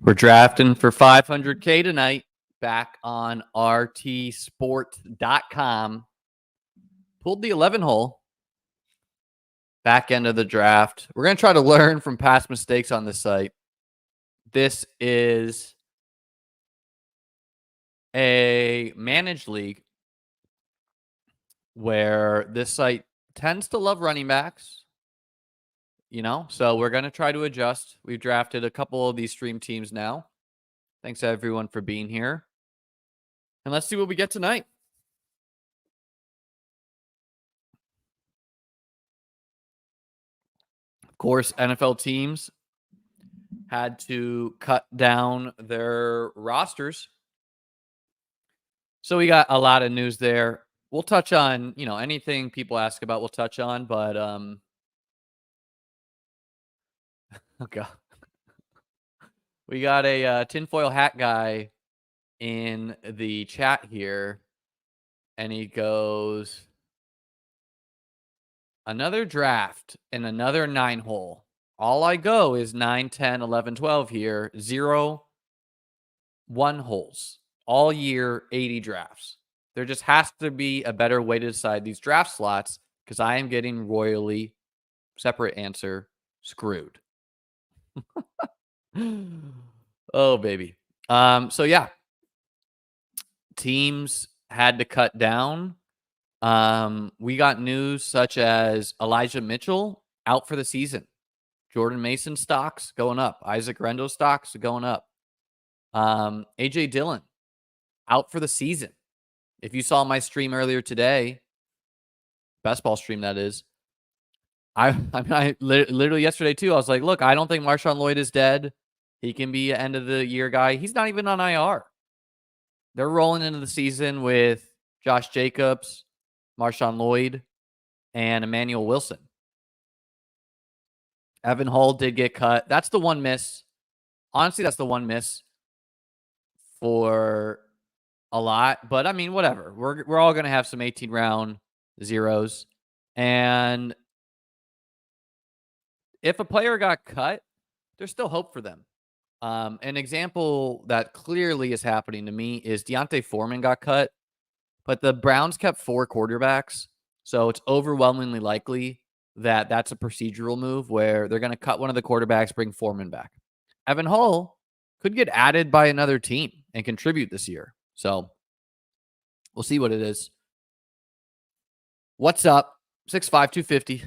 We're drafting for 500K tonight back on rtsport.com. Pulled the 11 hole. Back end of the draft. We're going to try to learn from past mistakes on this site. This is a managed league where this site tends to love running backs. So we're going to try to adjust. We've drafted a couple of these stream teams now. Thanks everyone for being here. And let's see what we get tonight. Of course, NFL teams had to cut down their rosters. So we got a lot of news there. We'll touch on, anything people ask about, we'll touch on, but okay. We got a tinfoil hat guy in the chat here, and he goes, another draft and another 9-hole. All I go is 9, 10, 11, 12 here. 0, 1 holes. All year, 80 drafts. There just has to be a better way to decide these draft slots because I am getting royally, separate answer, screwed. Oh, baby. So, yeah. Teams had to cut down. We got news such as Elijah Mitchell out for the season. Jordan Mason stocks going up. Isaac Rendo stocks going up. A.J. Dillon out for the season. If you saw my stream earlier today, best ball stream that is, I literally yesterday too, I was like, look, I don't think Marshawn Lloyd is dead. He can be an end of the year guy. He's not even on IR. They're rolling into the season with Josh Jacobs, Marshawn Lloyd, and Emmanuel Wilson. Evan Hull did get cut. That's the one miss. Honestly, that's the one miss for a lot. But, I mean, whatever. We're all going to have some 18-round zeros. And if a player got cut, there's still hope for them. An example that clearly is happening to me is Deontay Foreman got cut, but the Browns kept 4 quarterbacks. So it's overwhelmingly likely that that's a procedural move where they're going to cut one of the quarterbacks, bring Foreman back. Evan Hull could get added by another team and contribute this year. So we'll see what it is. What's up? 6'5", 250.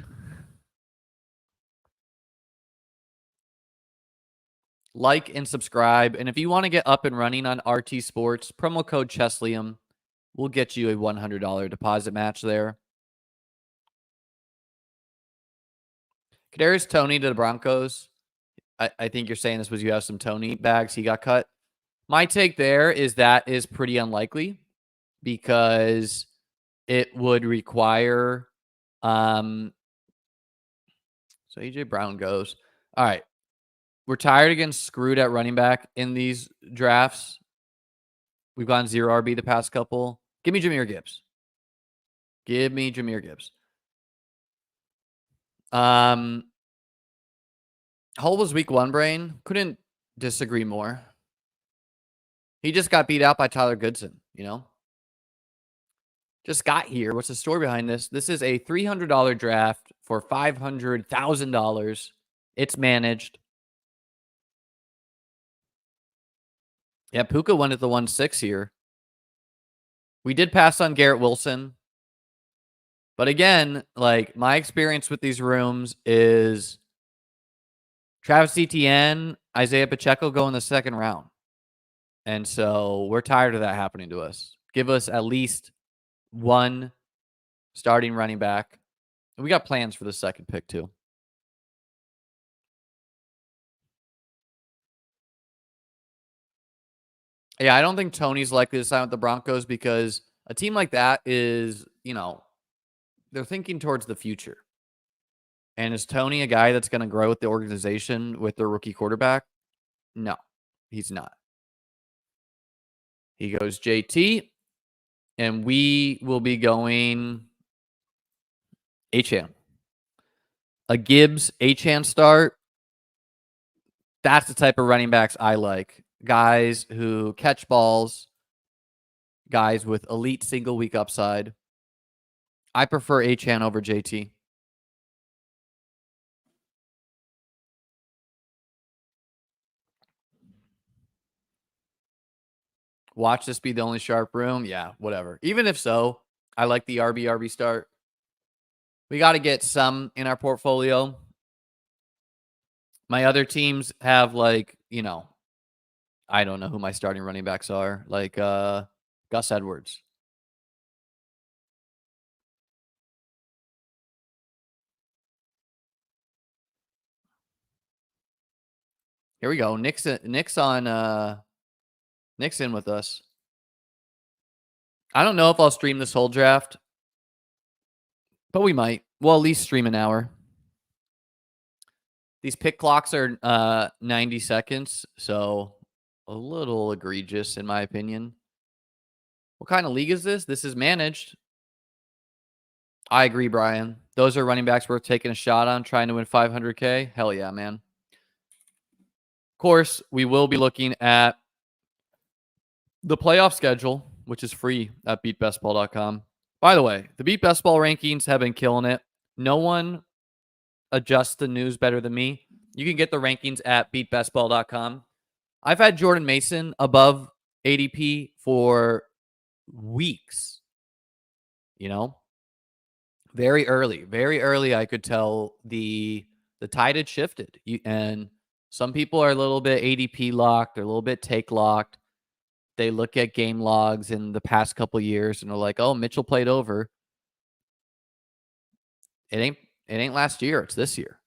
Like and subscribe. And if you want to get up and running on RT Sports, promo code Cheslium will get you a $100 deposit match there. Kadarius Toney to the Broncos. I think you're saying this was you have some Toney bags. He got cut. My take there is that is pretty unlikely because it would require so AJ Brown goes. All right. We're tired of getting screwed at running back in these drafts. We've gone 0 RB the past couple. Give me Jahmyr Gibbs. Give me Jahmyr Gibbs. Hull was week 1 brain. Couldn't disagree more. He just got beat out by Tyler Goodson, Just got here. What's the story behind this? This is a $300 draft for $500,000. It's managed. Yeah, Puka went at the 1-6 here. We did pass on Garrett Wilson. But again, like my experience with these rooms is Travis Etienne, Isaiah Pacheco go in the 2nd round. And so we're tired of that happening to us. Give us at least 1 starting running back. And we got plans for the 2nd pick too. Yeah, I don't think Toney's likely to sign with the Broncos because a team like that is, they're thinking towards the future. And is Toney a guy that's going to grow with the organization with their rookie quarterback? No, he's not. He goes JT, and we will be going Achane. A Gibbs Achane start That's the type of running backs I like. Guys who catch balls, guys with elite single week upside. I prefer Achane over JT. Watch this be the only sharp room. Yeah, whatever. Even if so, I like the RB start. We got to get some in our portfolio. My other teams have like, I don't know who my starting running backs are. Like Gus Edwards. Here we go. Nick's in with us. I don't know if I'll stream this whole draft, but we might. We'll at least stream an hour. These pick clocks are 90 seconds, so a little egregious in my opinion. What kind of league is this? This is managed. I agree, Brian. Those are running backs worth taking a shot on, trying to win 500K. Hell yeah, man. Of course, we will be looking at the playoff schedule, which is free at beatbestball.com. By the way, the Beat Best Ball rankings have been killing it. No one adjusts the news better than me. You can get the rankings at beatbestball.com. I've had Jordan Mason above ADP for weeks. Very early, I could tell the tide had shifted. And some people are a little bit ADP locked, they're a little bit take locked. They look at game logs in the past couple years and they're like, "Oh, Mitchell played over." It ain't last year, it's this year.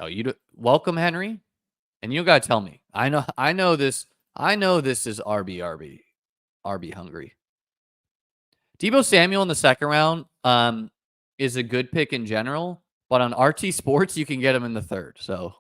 Oh, welcome, Henry. And you got to tell me. I know this is RB hungry. Deebo Samuel in the second round is a good pick in general, but on RT Sports you can get him in the third. So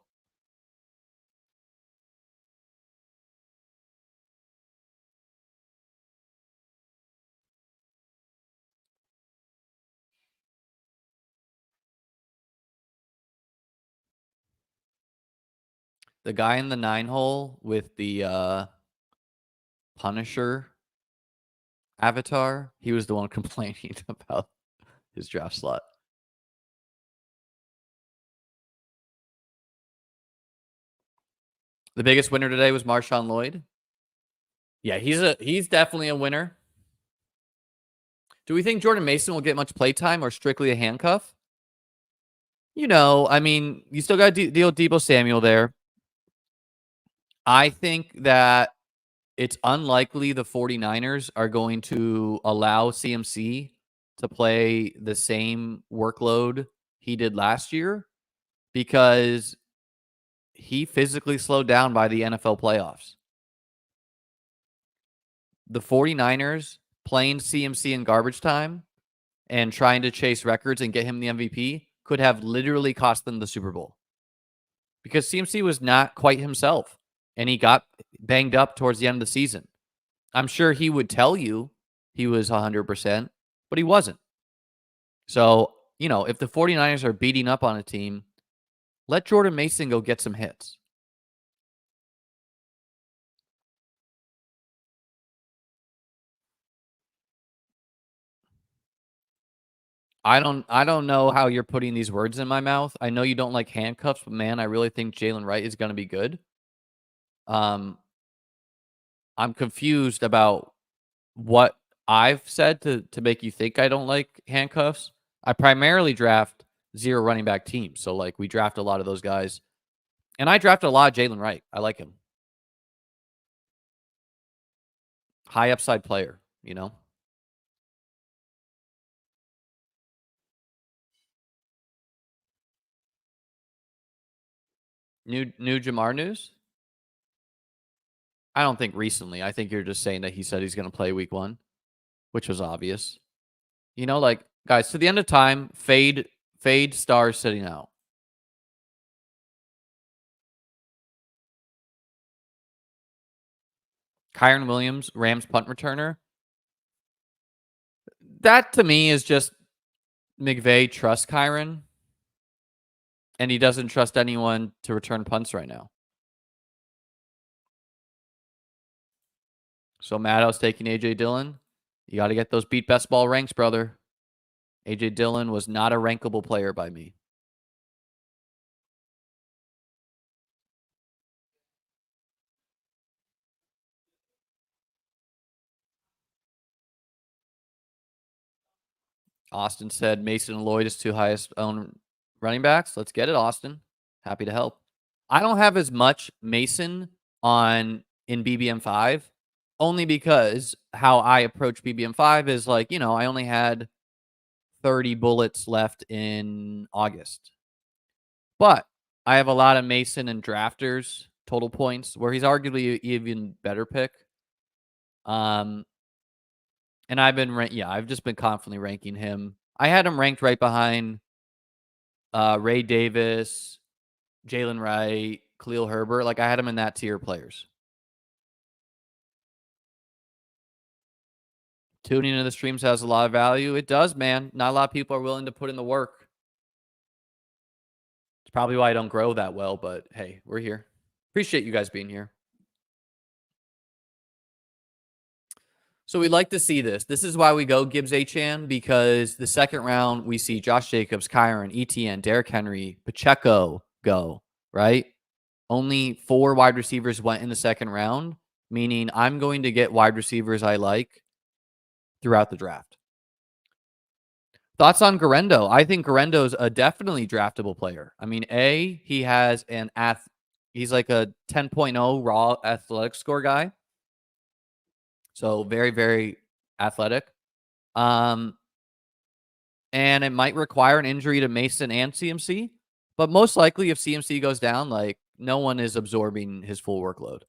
the guy in the 9 hole with the Punisher avatar, he was the one complaining about his draft slot. The biggest winner today was Marshawn Lloyd. Yeah, he's definitely a winner. Do we think Jordan Mason will get much playtime or strictly a handcuff? I mean, you still got to deal with Deebo Samuel there. I think that it's unlikely the 49ers are going to allow CMC to play the same workload he did last year because he physically slowed down by the NFL playoffs. The 49ers playing CMC in garbage time and trying to chase records and get him the MVP could have literally cost them the Super Bowl because CMC was not quite himself and he got banged up towards the end of the season. I'm sure he would tell you he was 100%, but he wasn't. So, if the 49ers are beating up on a team, let Jordan Mason go get some hits. I don't know how you're putting these words in my mouth. I know you don't like handcuffs, but man, I really think Jalen Wright is going to be good. I'm confused about what I've said to make you think I don't like handcuffs. I primarily draft 0 running back teams. So like we draft a lot of those guys. And I drafted a lot of Jalen Wright. I like him. High upside player, New Jamar news? I don't think recently. I think you're just saying that he said he's going to play week 1, which was obvious. Like guys, to the end of time, fade stars sitting out. Kyron Williams, Rams punt returner. That to me is just McVay trusts Kyron, and he doesn't trust anyone to return punts right now. So Maddo's taking A.J. Dillon. You got to get those beat best ball ranks, brother. A.J. Dillon was not a rankable player by me. Austin said Mason and Lloyd is two highest owned running backs. Let's get it, Austin. Happy to help. I don't have as much Mason in BBM5 only because how I approach BBM5 is like, I only had 30 bullets left in August. But I have a lot of Mason and drafters total points where he's arguably even better pick. And I've just been constantly ranking him. I had him ranked right behind Ray Davis, Jalen Wright, Khalil Herbert. Like I had him in that tier of players. Tuning into the streams has a lot of value. It does, man. Not a lot of people are willing to put in the work. It's probably why I don't grow that well, but hey, we're here. Appreciate you guys being here. So we like to see this. This is why we go Gibbs Achan, because the second round we see Josh Jacobs, Kyron, ETN, Derrick Henry, Pacheco go, right? Only 4 wide receivers went in the second round, meaning I'm going to get wide receivers I like throughout the draft. Thoughts on Garendo? I think Garendo's a definitely draftable player. I mean, he has he's like a 10.0 raw athletic score guy. So very, very athletic. And it might require an injury to Mason and CMC. But most likely if CMC goes down, like no one is absorbing his full workload.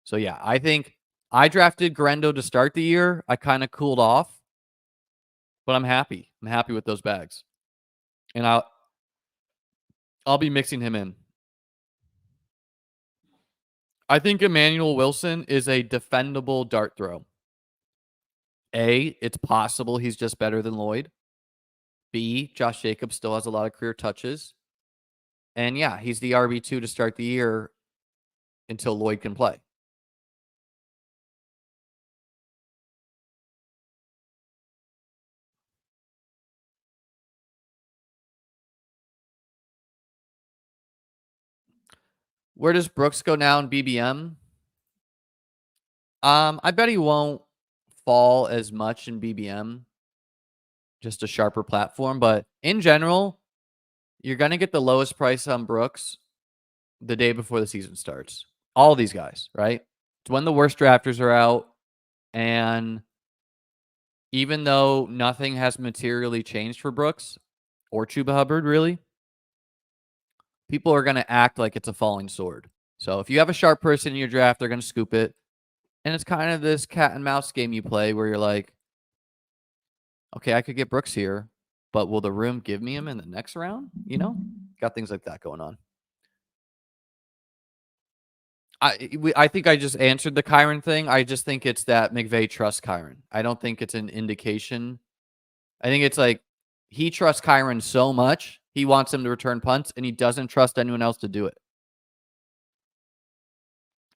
So yeah, I think I drafted Garendo to start the year. I kind of cooled off. But I'm happy. I'm happy with those bags. And I'll be mixing him in. I think Emmanuel Wilson is a defendable dart throw. It's possible he's just better than Lloyd. B, Josh Jacobs still has a lot of career touches. And yeah, he's the RB2 to start the year until Lloyd can play. Where does Brooks go now in BBM? I bet he won't fall as much in BBM. Just a sharper platform. But in general, you're going to get the lowest price on Brooks the day before the season starts. All these guys, right? It's when the worst drafters are out. And even though nothing has materially changed for Brooks or Chuba Hubbard, really, people are going to act like it's a falling sword. So if you have a sharp person in your draft, they're going to scoop it. And it's kind of this cat and mouse game you play where you're like, okay, I could get Brooks here, but will the room give me him in the next round? Got things like that going on. I think I just answered the Kyron thing. I just think it's that McVay trusts Kyron. I don't think it's an indication. I think it's like he trusts Kyron so much, he wants him to return punts, and he doesn't trust anyone else to do it.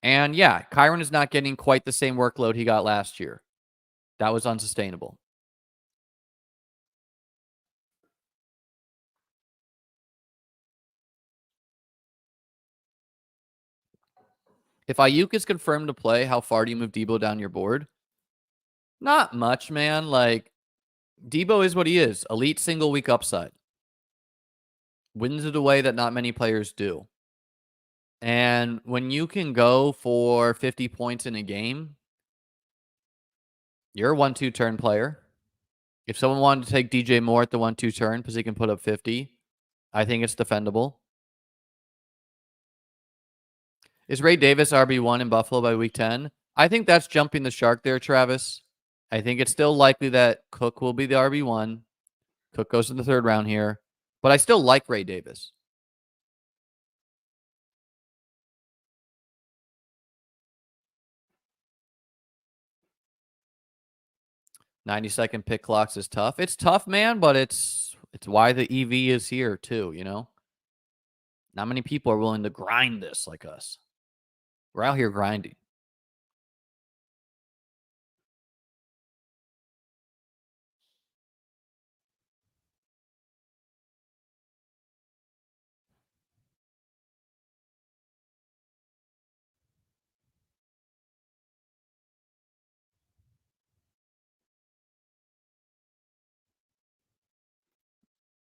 And yeah, Kyron is not getting quite the same workload he got last year. That was unsustainable. If Ayuk is confirmed to play, how far do you move Debo down your board? Not much, man. Like, Debo is what he is. Elite single week upside. Wins it away that not many players do. And when you can go for 50 points in a game, you're a 1-2 turn player. If someone wanted to take DJ Moore at the 1-2 turn because he can put up 50, I think it's defendable. Is Ray Davis RB1 in Buffalo by week 10? I think that's jumping the shark there, Travis. I think it's still likely that Cook will be the RB1. Cook goes in the third round here. But I still like Ray Davis. 90-second pick clocks is tough. It's tough, man, but it's why the EV is here too, you know? Not many people are willing to grind this like us. We're out here grinding.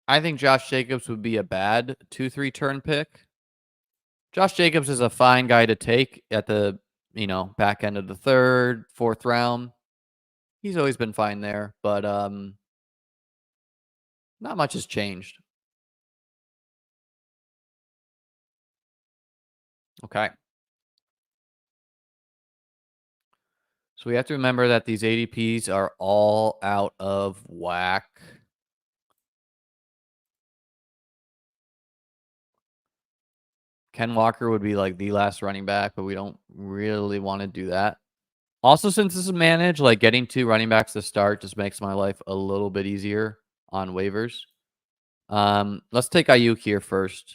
I think Josh Jacobs would be a bad 2-3 turn pick. Josh Jacobs is a fine guy to take at the, back end of the third, fourth round. He's always been fine there, but not much has changed. Okay. So we have to remember that these ADPs are all out of whack. Ken Walker would be like the last running back, but we don't really want to do that. Also, since this is managed, like getting 2 running backs to start just makes my life a little bit easier on waivers. Let's take Ayuk here first.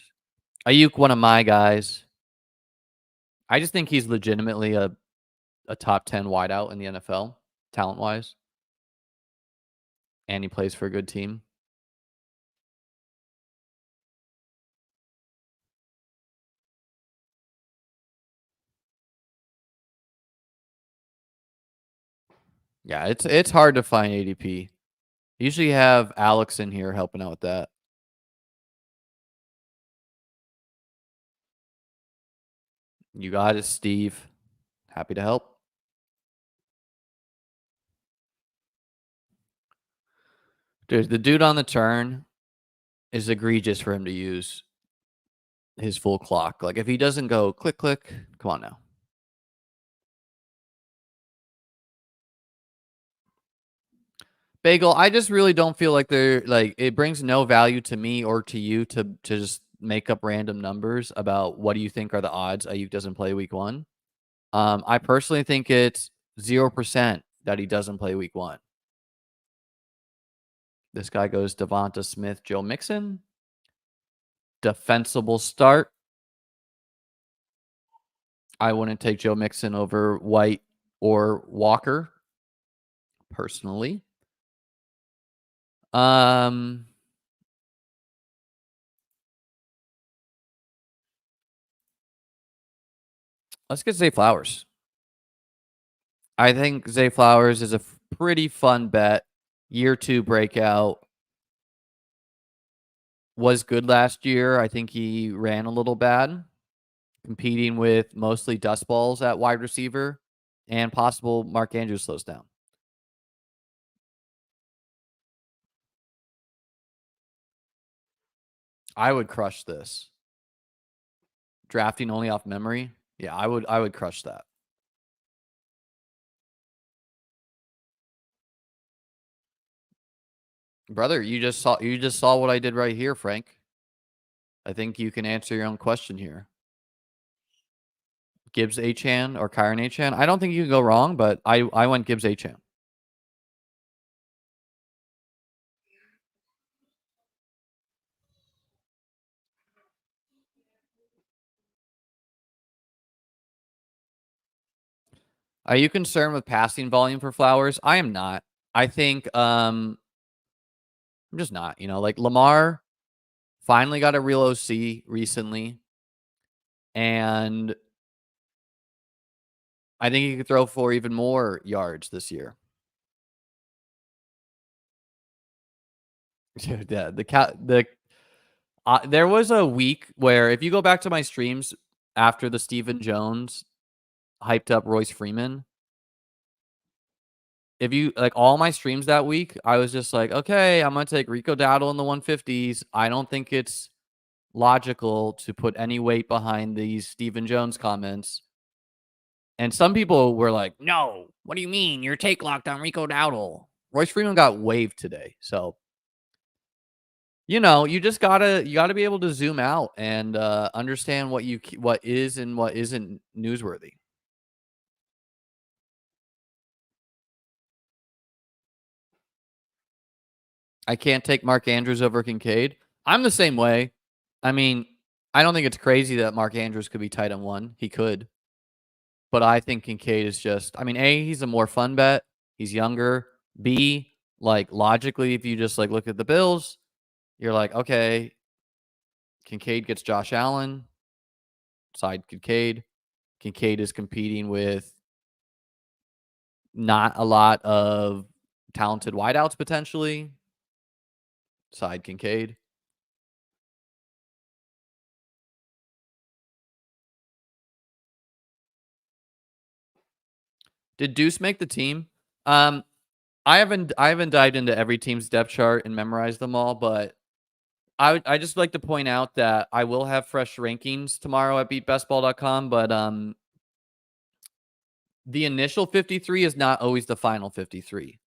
Ayuk, one of my guys. I just think he's legitimately a top 10 wideout in the NFL, talent-wise. And he plays for a good team. Yeah, it's hard to find ADP. Usually have Alex in here helping out with that. You got it, Steve. Happy to help. Dude, the dude on the turn is egregious for him to use his full clock. Like, if he doesn't go click, click, come on now. Bagel, I just really don't feel like it brings no value to me or to you to just make up random numbers about what do you think are the odds Ayuk doesn't play week 1. I personally think it's 0% that he doesn't play week 1. This guy goes Devonta Smith, Joe Mixon. Defensible start. I wouldn't take Joe Mixon over White or Walker, personally. Let's get Zay Flowers. I think Zay Flowers is a pretty fun bet. Year 2 breakout. Was good last year. I think he ran a little bad, competing with mostly dust balls at wide receiver and possible Mark Andrews slows down. I would crush this. Drafting only off memory. Yeah, I would crush that. Brother, you just saw what I did right here, Frank. I think you can answer your own question here. Gibbs Achan or Kyron Achan. I don't think you can go wrong, but I went Gibbs Achan. Are you concerned with passing volume for Flowers? I am not. I think I'm just not. Like Lamar finally got a real OC recently, and I think he could throw for even more yards this year. Yeah, there was a week where if you go back to my streams after the Stephen Jones hyped up Royce Freeman, if you like all my streams that week, I was just like, okay, I'm gonna take Rico Dowdle in the 150s. I don't think it's logical to put any weight behind these Stephen Jones comments. And some people were like, no, what do you mean? Your take locked on Rico Dowdle. Royce Freeman got waived today. So, you just gotta be able to zoom out and understand what is and what isn't newsworthy. I can't take Mark Andrews over Kincaid. I'm the same way. I mean, I don't think it's crazy that Mark Andrews could be tight end 1. He could. But I think Kincaid is just, I mean, A, he's a more fun bet. He's younger. B, like logically, if you just like look at the Bills, you're like, okay, Kincaid gets Josh Allen, side Kincaid. Kincaid is competing with not a lot of talented wideouts potentially. Side Kincaid. Did Deuce make the team? I haven't dived into every team's depth chart and memorized them all, but I just like to point out that I will have fresh rankings tomorrow at beatbestball.com, but the initial 53 is not always the final 53.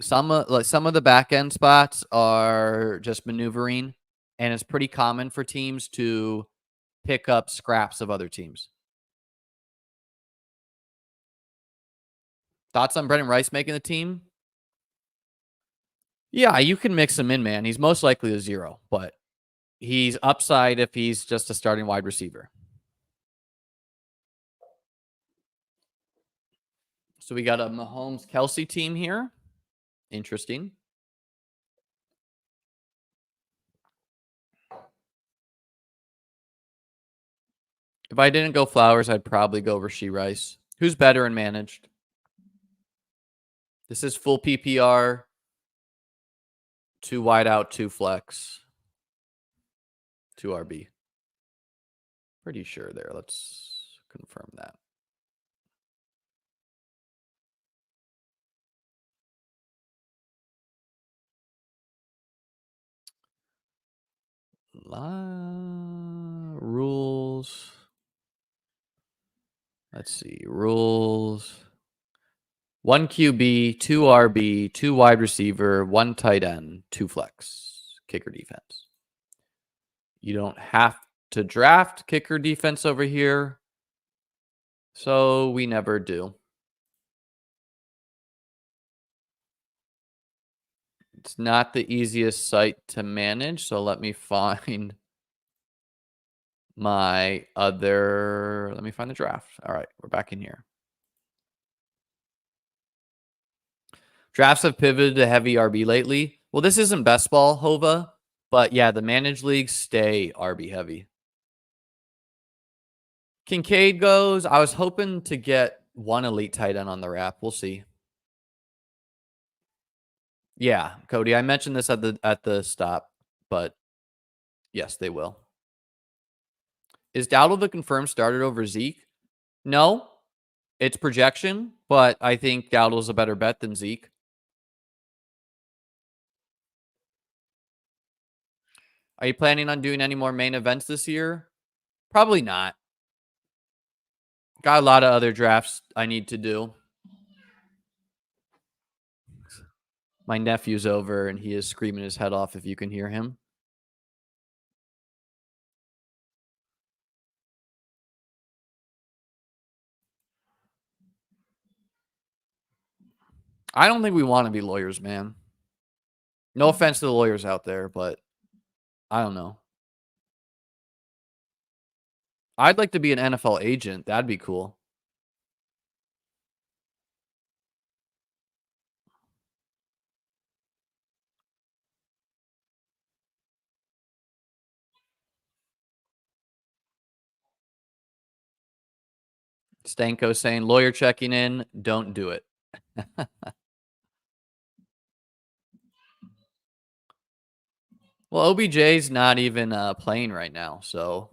Some of the back end spots are just maneuvering, and it's pretty common for teams to pick up scraps of other teams. Thoughts on Brendan Rice making the team? Yeah, you can mix him in, man. He's most likely a 0, but he's upside if he's just a starting wide receiver. So we got a Mahomes Kelsey team here. Interesting. If I didn't go Flowers, I'd probably go Rashee Rice. Who's better and managed? This is full PPR. 2 wide out, 2 flex. 2 RB. Pretty sure there. Let's confirm that. Rules. Let's see. Rules. 1 QB, 2 RB, 2 wide receiver, 1 tight end, 2 flex. Kicker defense. You don't have to draft kicker defense over here. So we never do. It's not the easiest site to manage. So let me find my other. Let me find the draft. All right. We're back in here. Drafts have pivoted to heavy RB lately. Well, this isn't best ball, Hova, but yeah, the managed leagues stay RB heavy. Kincaid goes. I was hoping to get 1 elite tight end on the wrap. We'll see. Yeah, Cody, I mentioned this at the stop, but yes, they will. Is Dowdle the confirmed starter over Zeke? No, it's projection, but I think Dowdle's a better bet than Zeke. Are you planning on doing any more main events this year? Probably not. Got a lot of other drafts I need to do. My nephew's over and he is screaming his head off if you can hear him. I don't think we want to be lawyers, man. No offense to the lawyers out there, but I don't know. I'd like to be an NFL agent. That'd be cool. Stanko saying, lawyer checking in, don't do it. Well, OBJ's not even playing right now, so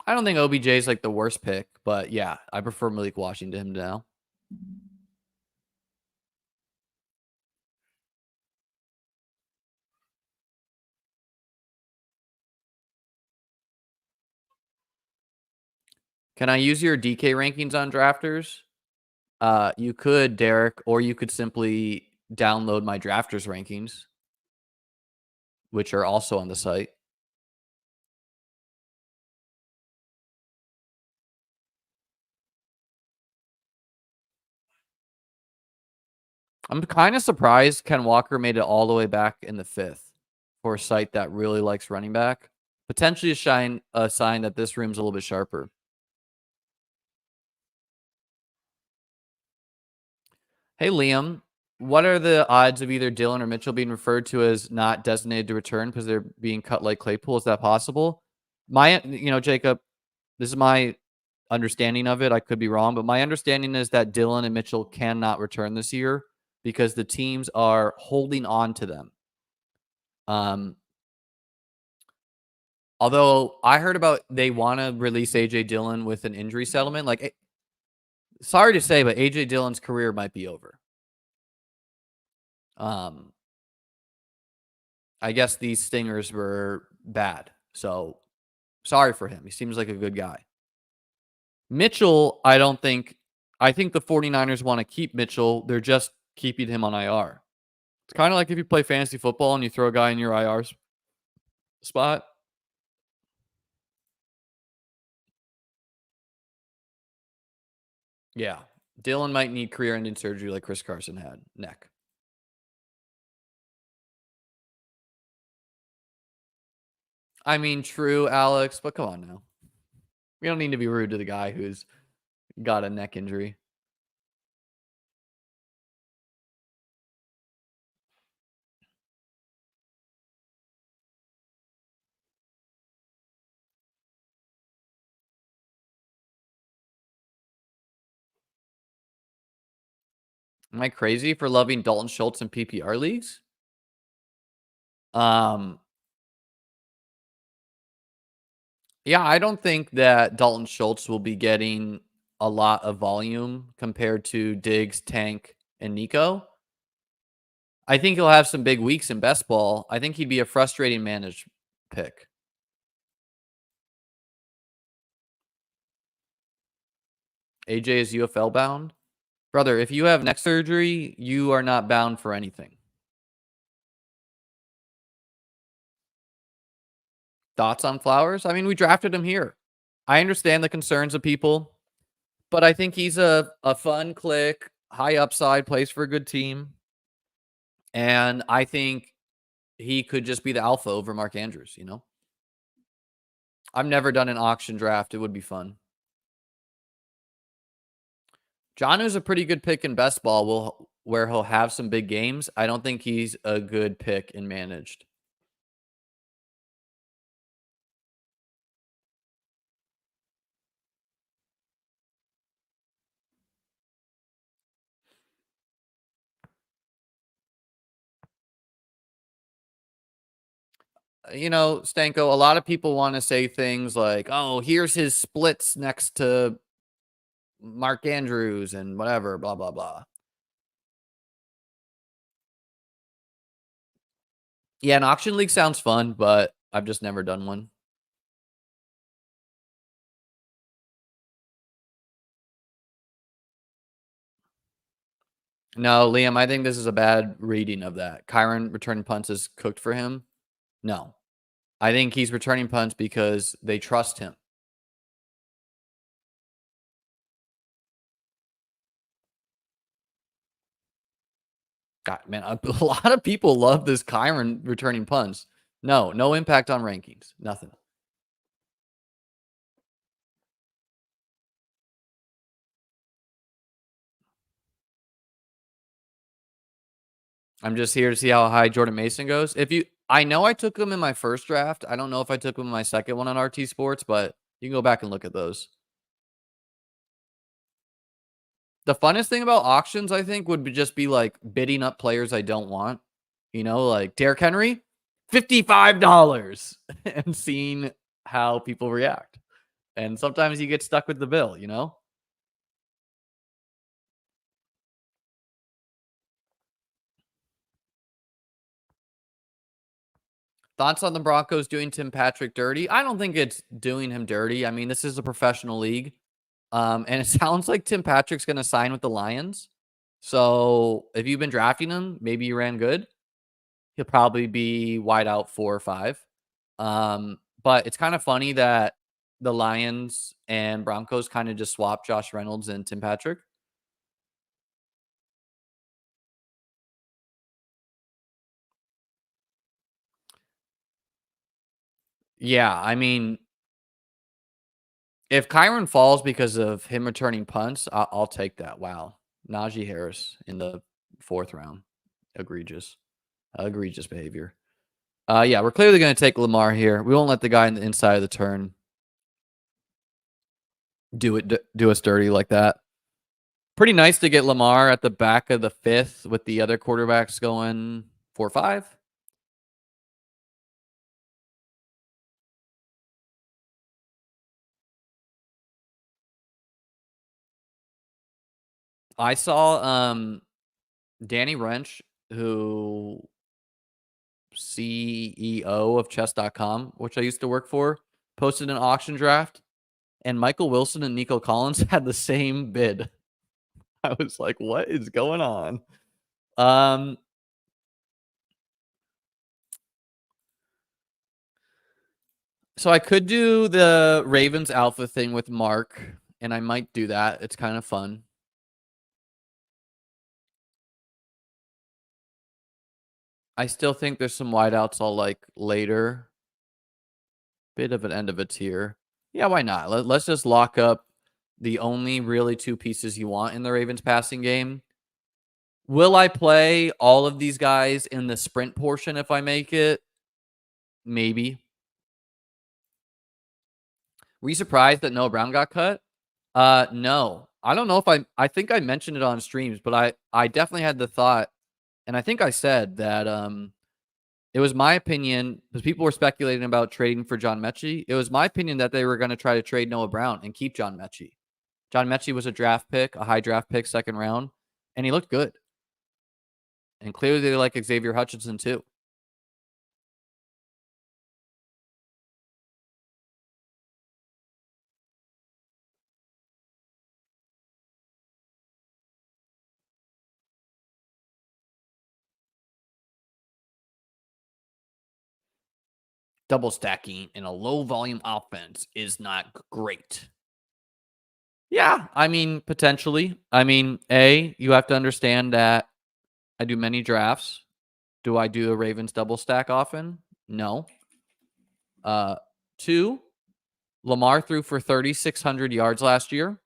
I don't think OBJ's like the worst pick, but yeah, I prefer Malik Washington now. Can I use your DK rankings on drafters? You could, Derek, or you could simply download my drafters rankings, which are also on the site. I'm kind of surprised Ken Walker made it all the way back in the 5th for a site that really likes running back. Potentially a sign that this room's a little bit sharper. Hey, Liam, what are the odds of either Dylan or Mitchell being referred to as not designated to return because they're being cut like Claypool? Is that possible? Jacob, this is my understanding of it. I could be wrong, but my understanding is that Dylan and Mitchell cannot return this year because the teams are holding on to them. Um, although I heard about they want to release AJ Dillon with an injury settlement. Sorry to say, but AJ Dillon's career might be over. Um, I guess these stingers were bad. So sorry for him. He seems like a good guy. Mitchell, I think the 49ers want to keep Mitchell. They're just keeping him on IR. It's kind of like if you play fantasy football and you throw a guy in your IR spot. Yeah. Dylan might need career ending surgery like Chris Carson had. Neck. I mean, true, Alex, but come on now. We don't need to be rude to the guy who's got a neck injury. Am I crazy for loving Dalton Schultz in PPR leagues? Um, yeah, I don't think that Dalton Schultz will be getting a lot of volume compared to Diggs, Tank, and Nico. I think he'll have some big weeks in best ball. I think he'd be a frustrating managed pick. AJ is UFL bound. Brother, if you have neck surgery, you are not bound for anything. Thoughts on Flowers? I mean, we drafted him here. I understand the concerns of people, but I think he's a fun click, high upside, plays for a good team. And I think he could just be the alpha over Mark Andrews, you know? I've never done an auction draft. It would be fun. Jonu's a pretty good pick in best ball where he'll have some big games. I don't think he's a good pick in managed. Stanko, a lot of people want to say things like, oh, here's his splits next to Mark Andrews and whatever, blah, blah, blah. Yeah, an auction league sounds fun, but I've just never done one. No, Liam, I think this is a bad reading of that. Kyron returning punts is cooked for him. No, I think he's returning punts because they trust him. God, man, a lot of people love this Kyron returning punts. No impact on rankings. Nothing. I'm just here to see how high Jordan Mason goes. I know I took him in my first draft. I don't know if I took him in my second one on RT Sports, but you can go back and look at those. The funnest thing about auctions, I think, would just be like bidding up players I don't want. Like Derrick Henry, $55 and seeing how people react. And sometimes you get stuck with the bill, you know? Thoughts on the Broncos doing Tim Patrick dirty? I don't think it's doing him dirty. I mean, this is a professional league. And it sounds like Tim Patrick's going to sign with the Lions. So if you've been drafting him, maybe you ran good. He'll probably be wide out 4 or 5. But it's kind of funny that the Lions and Broncos kind of just swapped Josh Reynolds and Tim Patrick. Yeah, I mean, if Kyron falls because of him returning punts, I'll take that. Wow. Najee Harris in the 4th round. Egregious. Egregious behavior. Yeah, we're clearly going to take Lamar here. We won't let the guy in the inside of the turn do us dirty like that. Pretty nice to get Lamar at the back of the 5th with the other quarterbacks going 4-5. I saw Danny Wrench, who CEO of chess.com, which I used to work for, posted an auction draft, and Michael Wilson and Nico Collins had the same bid. I was like, what is going on? Um, so I could do the Ravens alpha thing with Mark, and I might do that. It's kind of fun. I still think there's some wideouts I'll like later. Bit of an end of a tier. Yeah, why not? Let's just lock up the only really 2 pieces you want in the Ravens passing game. Will I play all of these guys in the sprint portion if I make it? Maybe. Were you surprised that Noah Brown got cut? No. I don't know if I think I mentioned it on streams, but I definitely had the thought, and I think I said that it was my opinion, because people were speculating about trading for John Mechie. It was my opinion that they were going to try to trade Noah Brown and keep John Mechie. John Mechie was a draft pick, a high draft pick, 2nd round, and he looked good. And clearly they like Xavier Hutchinson too. Double stacking in a low volume offense is not great. Yeah, I mean, potentially. I mean, you have to understand that I do many drafts. Do I do a Ravens double stack often? No. 2, Lamar threw for 3,600 yards last year,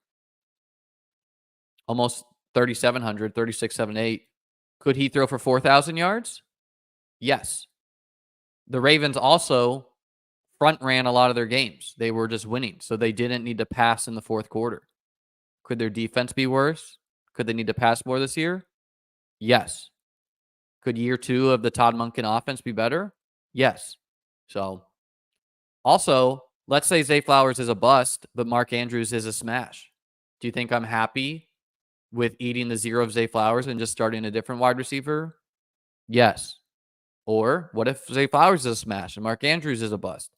almost 3,700, 3,678. Could he throw for 4,000 yards? Yes. The Ravens also front ran a lot of their games. They were just winning, so they didn't need to pass in the 4th quarter. Could their defense be worse? Could they need to pass more this year? Yes. Could year 2 of the Todd Monken offense be better? Yes. So, also, let's say Zay Flowers is a bust, but Mark Andrews is a smash. Do you think I'm happy with eating the 0 of Zay Flowers and just starting a different wide receiver? Yes. Or what if Zay Flowers is a smash and Mark Andrews is a bust?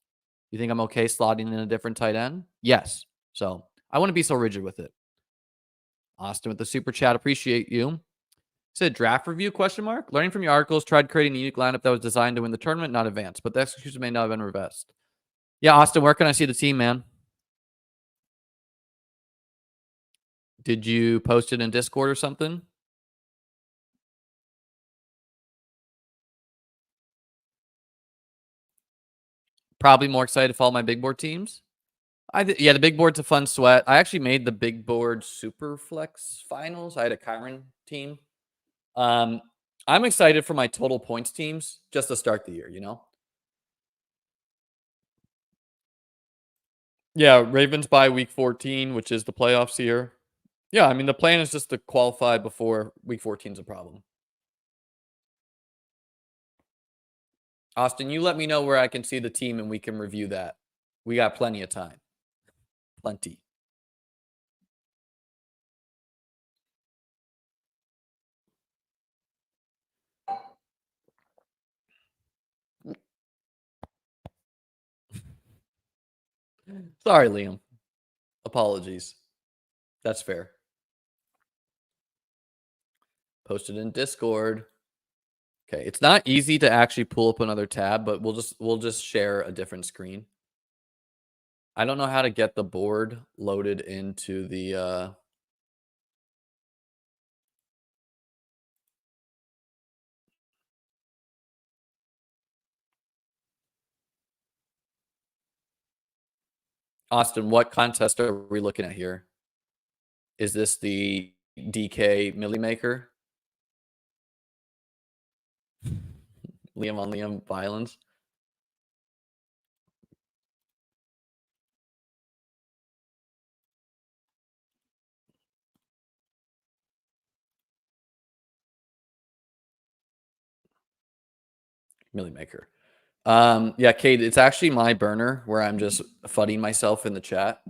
You think I'm okay slotting in a different tight end? Yes. So I wouldn't be so rigid with it. Austin with the super chat. Appreciate you. Said draft review question mark. Learning from your articles, tried creating a unique lineup that was designed to win the tournament, not advance, but the execution may not have been reversed. Yeah, Austin, where can I see the team, man? Did you post it in Discord or something? Probably more excited to follow my big board teams. Yeah, the big board's a fun sweat. I actually made the big board super flex finals. I had a Kyron team. I'm excited for my total points teams just to start the year, you know? Yeah, Ravens by week 14, which is the playoffs here. Yeah, I mean, the plan is just to qualify before week 14 is a problem. Austin, you let me know where I can see the team and we can review that. We got plenty of time. Plenty. Sorry, Liam. Apologies. That's fair. Posted in Discord. Okay, it's not easy to actually pull up another tab, but we'll just share a different screen. I don't know how to get the board loaded into the Austin, what contest are we looking at here? Is this the DK Millie Maker? Liam on Liam violence? Millie Maker. Yeah, Kate, it's actually my burner where I'm just fudding myself in the chat.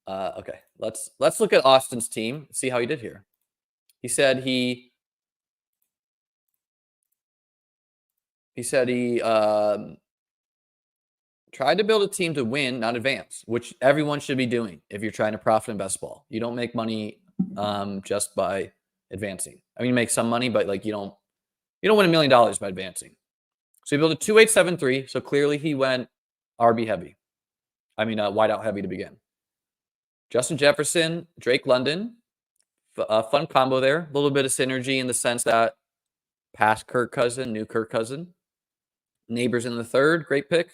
Okay, let's look at Austin's team, see how he did here. He said he tried to build a team to win, not advance, which everyone should be doing if you're trying to profit in best ball. You don't make money just by advancing. I mean, you make some money, but like you don't win $1 million by advancing. So he built a 2-8-7-3. So clearly he went RB heavy. I mean, wide out heavy to begin. Justin Jefferson, Drake London, fun combo there. A little bit of synergy in the sense that past Kirk Cousin, new Kirk Cousin. Neighbors in the third, great pick.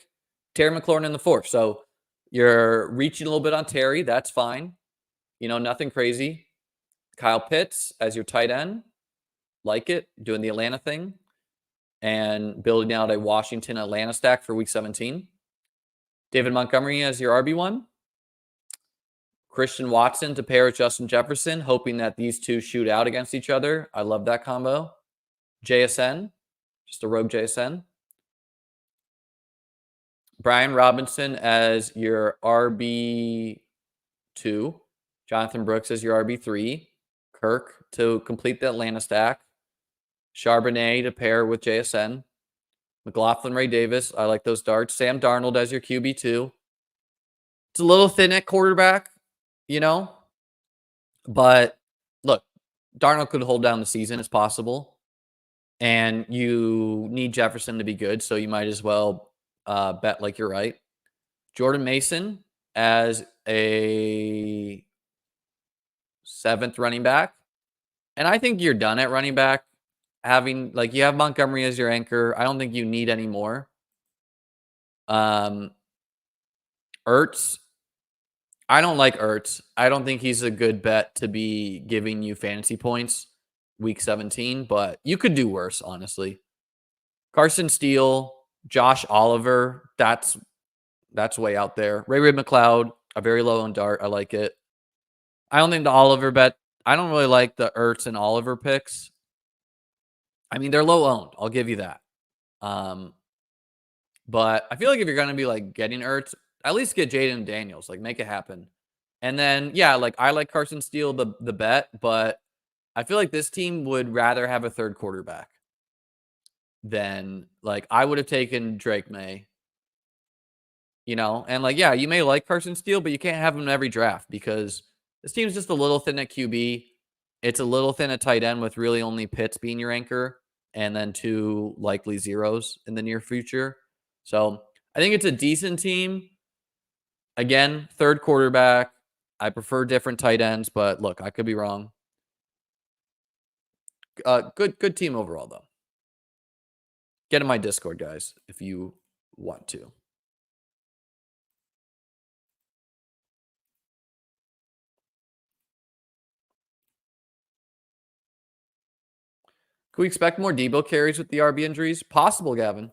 Terry McLaurin in the fourth. So you're reaching a little bit on Terry. That's fine. You know, nothing crazy. Kyle Pitts as your tight end. Like it. Doing the Atlanta thing. And building out a Washington Atlanta stack for week 17. David Montgomery as your RB1. Christian Watson to pair with Justin Jefferson, hoping that these two shoot out against each other. I love that combo. JSN, just a rogue JSN. Brian Robinson as your RB2. Jonathan Brooks as your RB3. Kirk to complete the Atlanta stack. Charbonnet to pair with JSN. McLaughlin, Ray Davis. I like those darts. Sam Darnold as your QB2. It's a little thin at quarterback, you know? But look, Darnold could hold down the season. It's possible. And you need Jefferson to be good, so you might as well bet like you're right. Jordan Mason as a 7th running back. And I think you're done at running back. Having, like, you have Montgomery as your anchor. I don't think you need any more. Ertz. I don't like Ertz. I don't think he's a good bet to be giving you fantasy points week 17, but you could do worse, honestly. Carson Steele, Josh Oliver, that's way out there. Ray McLeod, a very low on dart. I like it. I don't think the Oliver bet. I don't really like the Ertz and Oliver picks. I mean, they're low owned. I'll give you that. But I feel like if you're going to be like getting Ertz, at least get Jaden Daniels. Like, make it happen. And then, yeah, like I like Carson Steele, the bet, but I feel like this team would rather have a third quarterback than, like, I would have taken Drake May. You know, and like, yeah, you may like Carson Steele, but you can't have him in every draft because this team's just a little thin at QB. It's a little thin at tight end with really only Pitts being your anchor and then 2 likely zeros in the near future. So I think it's a decent team. Again, third quarterback. I prefer different tight ends, but look, I could be wrong. Good team overall, though. Get in my Discord, guys, if you want to. Can we expect more Debo carries with the RB injuries? Possible, Gavin.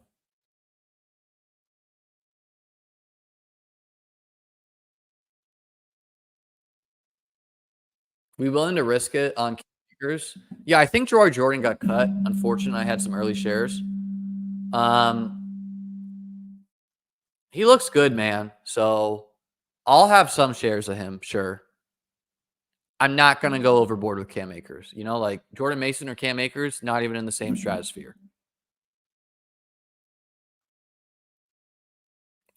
We willing to risk it on kickers? Yeah, I think Gerard Jordan got cut. Unfortunately, I had some early shares. He looks good, man. So I'll have some shares of him, sure. I'm not going to go overboard with Cam Akers. You know, like Jordan Mason or Cam Akers, not even in the same stratosphere.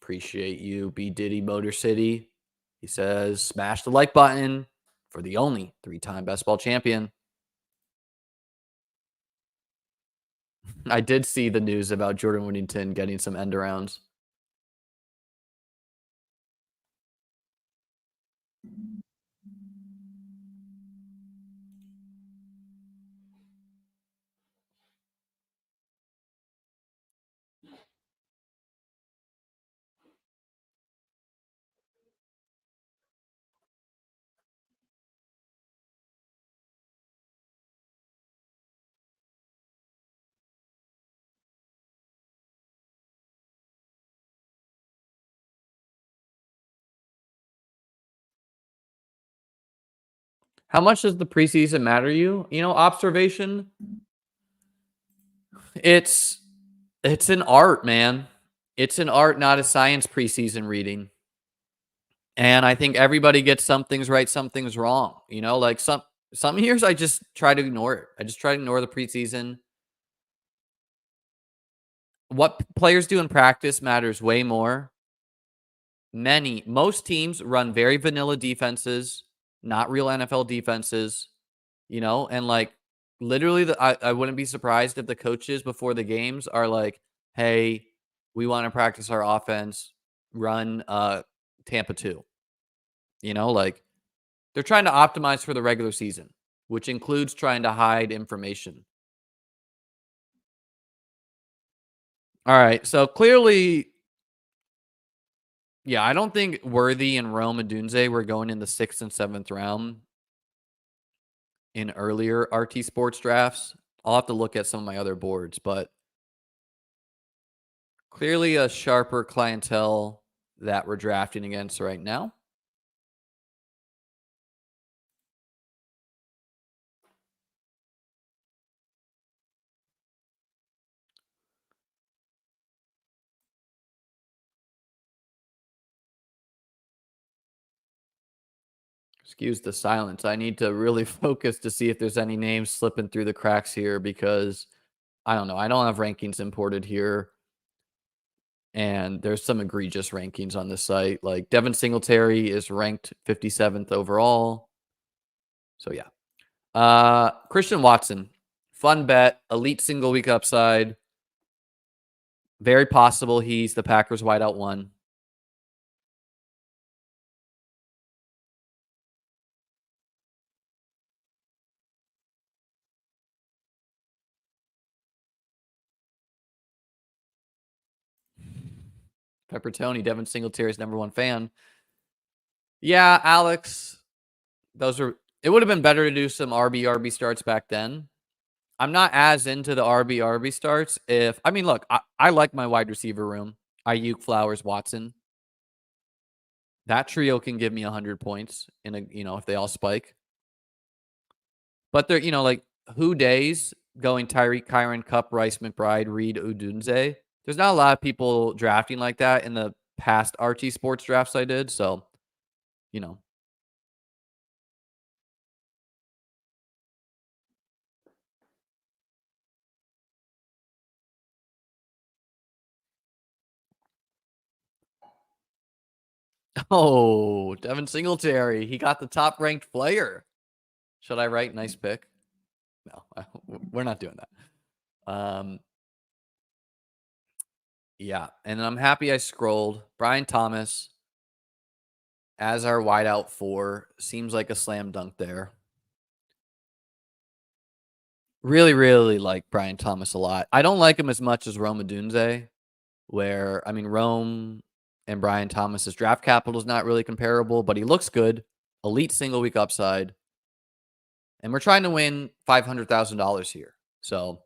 Appreciate you, B Diddy Motor City. He says, smash the like button for the only 3-time best ball champion. I did see the news about Jordan Whittington getting some end arounds. How much does the preseason matter to you? Observation. It's it's an art, man. It's an art, not a science. Preseason reading. And I think everybody gets some things right, some things wrong. Like some years I just try to ignore it. I just try to ignore the preseason. What players do in practice matters way more. Most teams run very vanilla defenses, not real NFL defenses, and like literally I wouldn't be surprised if the coaches before the games are like, "Hey, we want to practice our offense, run Tampa 2." Like they're trying to optimize for the regular season, which includes trying to hide information. All right, so clearly, yeah, I don't think Worthy and Rome Odunze were going in the 6th and 7th round in earlier RT Sports drafts. I'll have to look at some of my other boards, but clearly a sharper clientele that we're drafting against right now. Excuse the silence. I need to really focus to see if there's any names slipping through the cracks here because I don't know. I don't have rankings imported here. And there's some egregious rankings on this site. Like Devin Singletary is ranked 57th overall. So yeah. Christian Watson, fun bet, elite single week upside. Very possible he's the Packers wideout 1. Pepper Tony, Devin Singletary's #1 fan. Yeah, Alex, it would have been better to do some RB starts back then. I'm not as into the RB starts. Look, I like my wide receiver room. Ayuk, Flowers, Watson. That trio can give me 100 points if they all spike. But they're, like who days going Tyreek, Kyron, Cup, Rice, McBride, Reed, Odunze. There's not a lot of people drafting like that in the past RT Sports drafts I did. So, you know. Oh, Devin Singletary. He got the top ranked player. Should I write nice pick? No, we're not doing that. Yeah. And I'm happy I scrolled. Brian Thomas as our wideout 4 seems like a slam dunk there. Really, really like Brian Thomas a lot. I don't like him as much as Rome Odunze, where, Rome and Brian Thomas's draft capital is not really comparable, but he looks good. Elite single week upside. And we're trying to win $500,000 here. So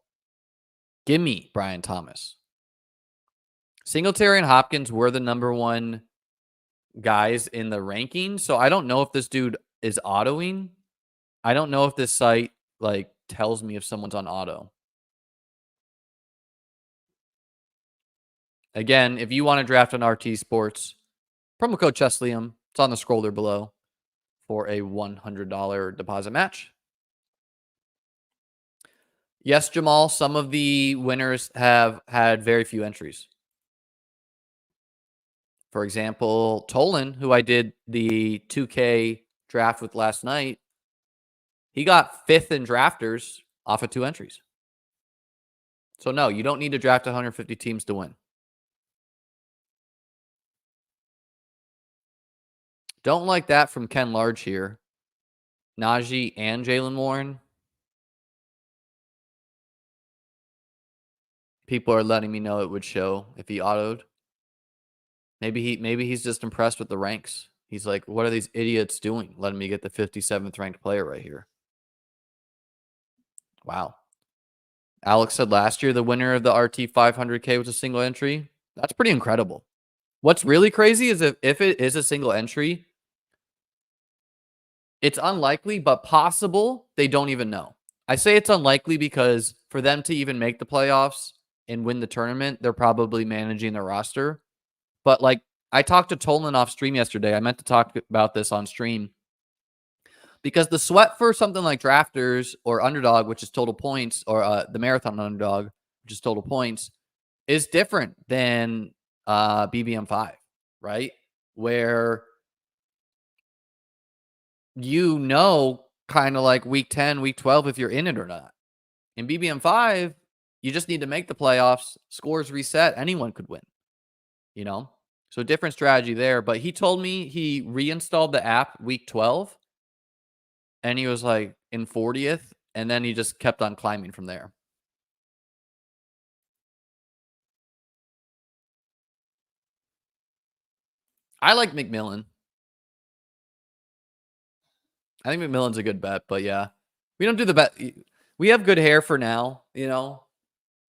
give me Brian Thomas. Singletary and Hopkins were the #1 guys in the rankings. So I don't know if this dude is autoing. I don't know if this site tells me if someone's on auto. Again, if you want to draft on RT Sports, promo code Cheslium, it's on the scroller below for a $100 deposit match. Yes, Jamal, some of the winners have had very few entries. For example, Tolan, who I did the 2K draft with last night, he got 5th in drafters off of 2 entries. So no, you don't need to draft 150 teams to win. Don't like that from Ken Large here. Najee and Jalen Warren. People are letting me know it would show if he autoed. Maybe he's just impressed with the ranks. He's like, what are these idiots doing? Letting me get the 57th ranked player right here. Wow. Alex said last year the winner of the RT 500K was a single entry. That's pretty incredible. What's really crazy is if it is a single entry, It's unlikely, but possible. They don't even know. I say it's unlikely because for them to even make the playoffs and win the tournament, they're probably managing their roster. But like I talked to Tolan off stream yesterday. I meant to talk about this on stream because the sweat for something like drafters or underdog, which is total points, or the marathon underdog, which is total points, is different than BBM5, right? Where kind of like week 10, week 12, if you're in it or not. In BBM5, you just need to make the playoffs, scores reset, anyone could win, you know? So different strategy there. But he told me he reinstalled the app week 12 and he was like in 40th, and then he just kept on climbing from there. I like McMillan. I think McMillan's a good bet, but yeah. We don't do the bet. We have good hair for now, you know?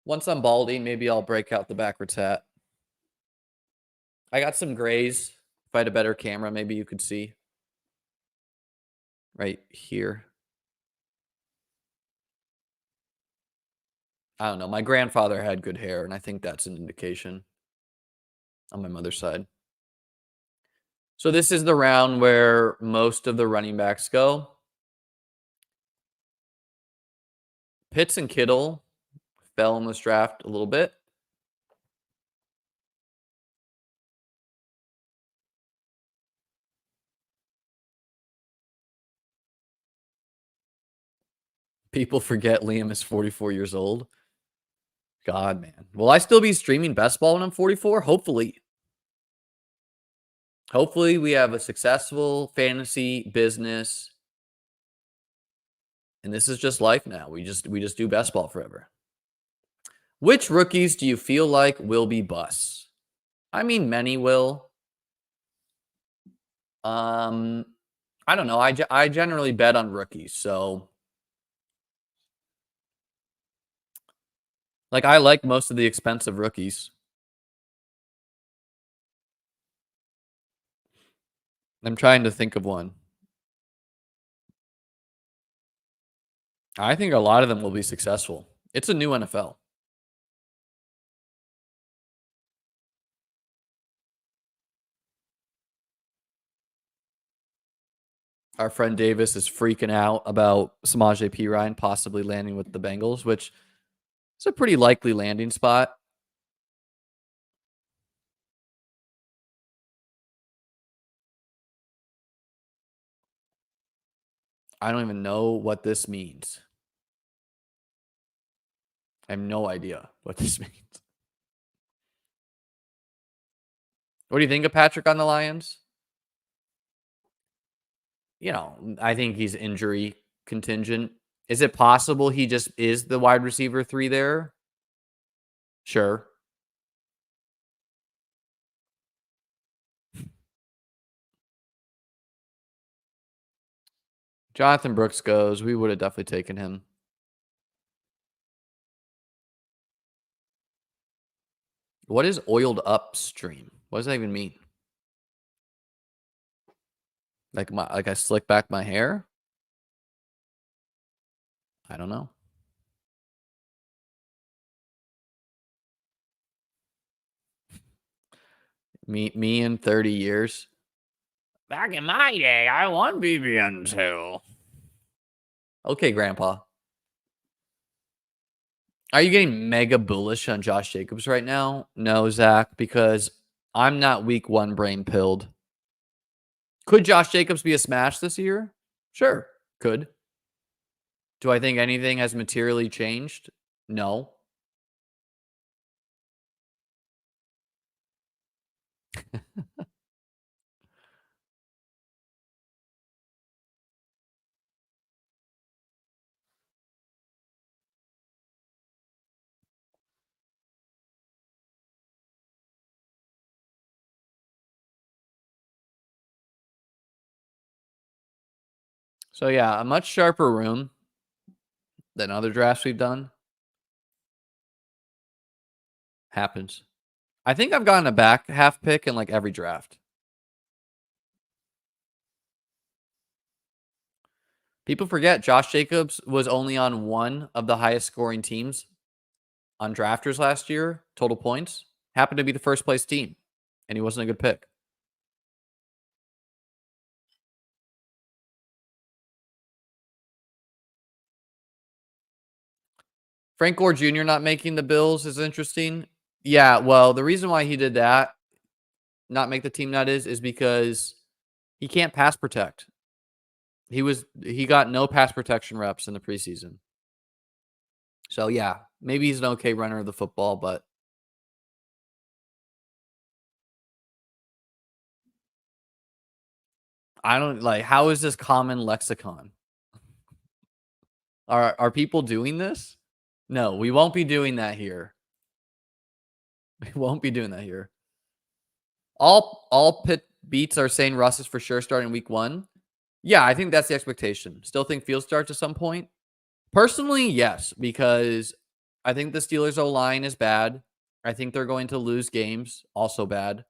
Once I'm balding, maybe I'll break out the backwards hat. I got some grays. If I had a better camera, maybe you could see. Right here. I don't know. My grandfather had good hair, and I think that's an indication on my mother's side. So this is the round where most of the running backs go. Pitts and Kittle fell in this draft a little bit. People forget Liam is 44 years old. God, man. Will I still be streaming best ball when I'm 44? Hopefully. Hopefully we have a successful fantasy business. And this is just life now. We just do best ball forever. Which rookies do you feel like will be busts? I mean, many will. I don't know. I generally bet on rookies, so like I like most of the expensive rookies. I'm trying to think of one. I think a lot of them will be successful. It's a new NFL. Our friend Davis is freaking out about Samaje Perine possibly landing with the Bengals, which is a pretty likely landing spot. I don't even know what this means. I have no idea what this means. What do you think of Patrick on the Lions? You know, I think he's injury contingent. Is it possible he just is the wide receiver 3 there? Sure. Jonathan Brooks goes. We would have definitely taken him. What is oiled upstream? What does that even mean? Like I slick back my hair? I don't know. Me in 30 years. Back in my day, I won BBN2. Okay, Grandpa. Are you getting mega bullish on Josh Jacobs right now? No, Zach, because I'm not week 1 brain pilled. Could Josh Jacobs be a smash this year? Sure, could. Do I think anything has materially changed? No. So yeah, a much sharper room than other drafts we've done. Happens. I think I've gotten a back half pick in like every draft. People forget Josh Jacobs was only on one of the highest scoring teams on drafters last year, total points. Happened to be the first place team, and he wasn't a good pick. Frank Gore Jr. not making the Bills is interesting. Yeah, well, the reason why he did that, not make the team, that is because he can't pass protect. He got no pass protection reps in the preseason. So yeah, maybe he's an okay runner of the football, but I don't like, how is this common lexicon? Are people doing this? No, we won't be doing that here. We won't be doing that here. All pit beats are saying Russ is for sure starting week 1. Yeah, I think that's the expectation. Still think Fields starts at some point. Personally, yes, because I think the Steelers' O-line is bad. I think they're going to lose games, also bad.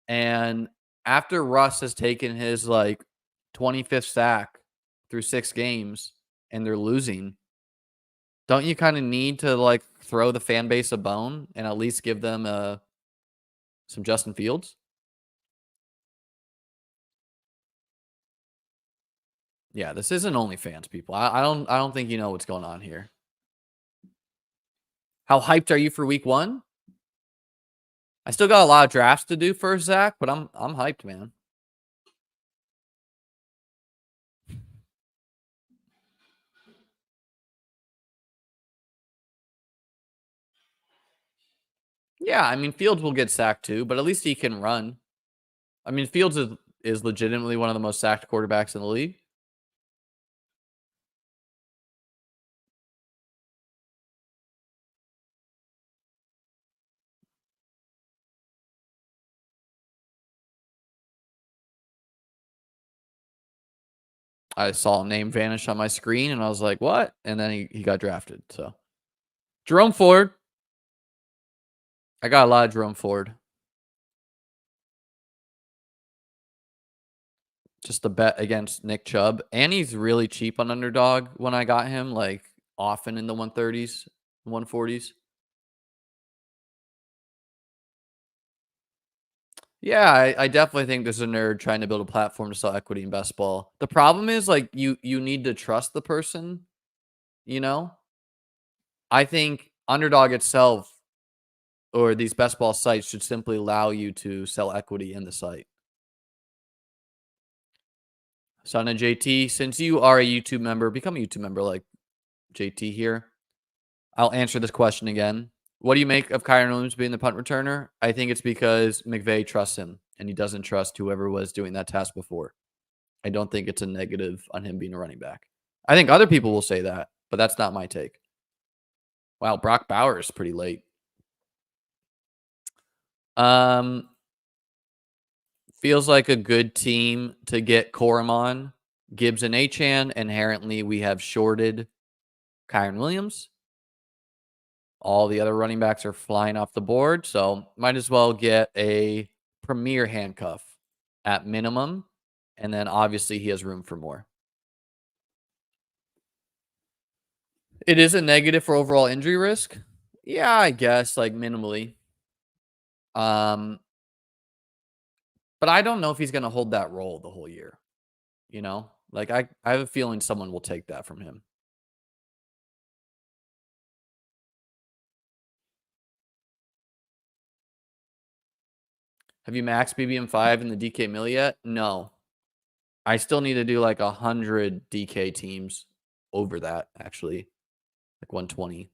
And after Russ has taken his like 25th sack through 6 games and they're losing, don't you kind of need to like throw the fan base a bone and at least give them some Justin Fields? Yeah, this isn't OnlyFans, people. I don't think you know what's going on here. How hyped are you for week 1? I still got a lot of drafts to do first, Zach, but I'm hyped, man. Yeah, I mean Fields will get sacked too, but at least he can run. I mean Fields is legitimately one of the most sacked quarterbacks in the league. I saw a name vanish on my screen and I was like, "What?" And then he got drafted. So, Jerome Ford. I got a lot of Jerome Ford. Just a bet against Nick Chubb, and he's really cheap on underdog when I got him, like often in the 130s, 140s. Yeah, I definitely think there's a nerd trying to build a platform to sell equity in best ball. The problem is like you need to trust the person, you know? I think underdog itself or these best ball sites should simply allow you to sell equity in the site. Son of JT, since you are a YouTube member, become a YouTube member like JT here. I'll answer this question again. What do you make of Kyron Williams being the punt returner? I think it's because McVay trusts him and he doesn't trust whoever was doing that task before. I don't think it's a negative on him being a running back. I think other people will say that, but that's not my take. Wow, Brock Bowers pretty late. Um, feels like a good team to get Corum on. Gibbs and Achan. Inherently, we have shorted Kyron Williams. All the other running backs are flying off the board, so might as well get a premier handcuff at minimum, and then obviously he has room for more. It is a negative for overall injury risk. Yeah, I guess like minimally. Um, but I don't know if he's going to hold that role the whole year. You know, like I have a feeling someone will take that from him. Have you maxed BBM5 in the DK mill yet? No. I still need to do like 100 DK teams over that, actually. Like 120.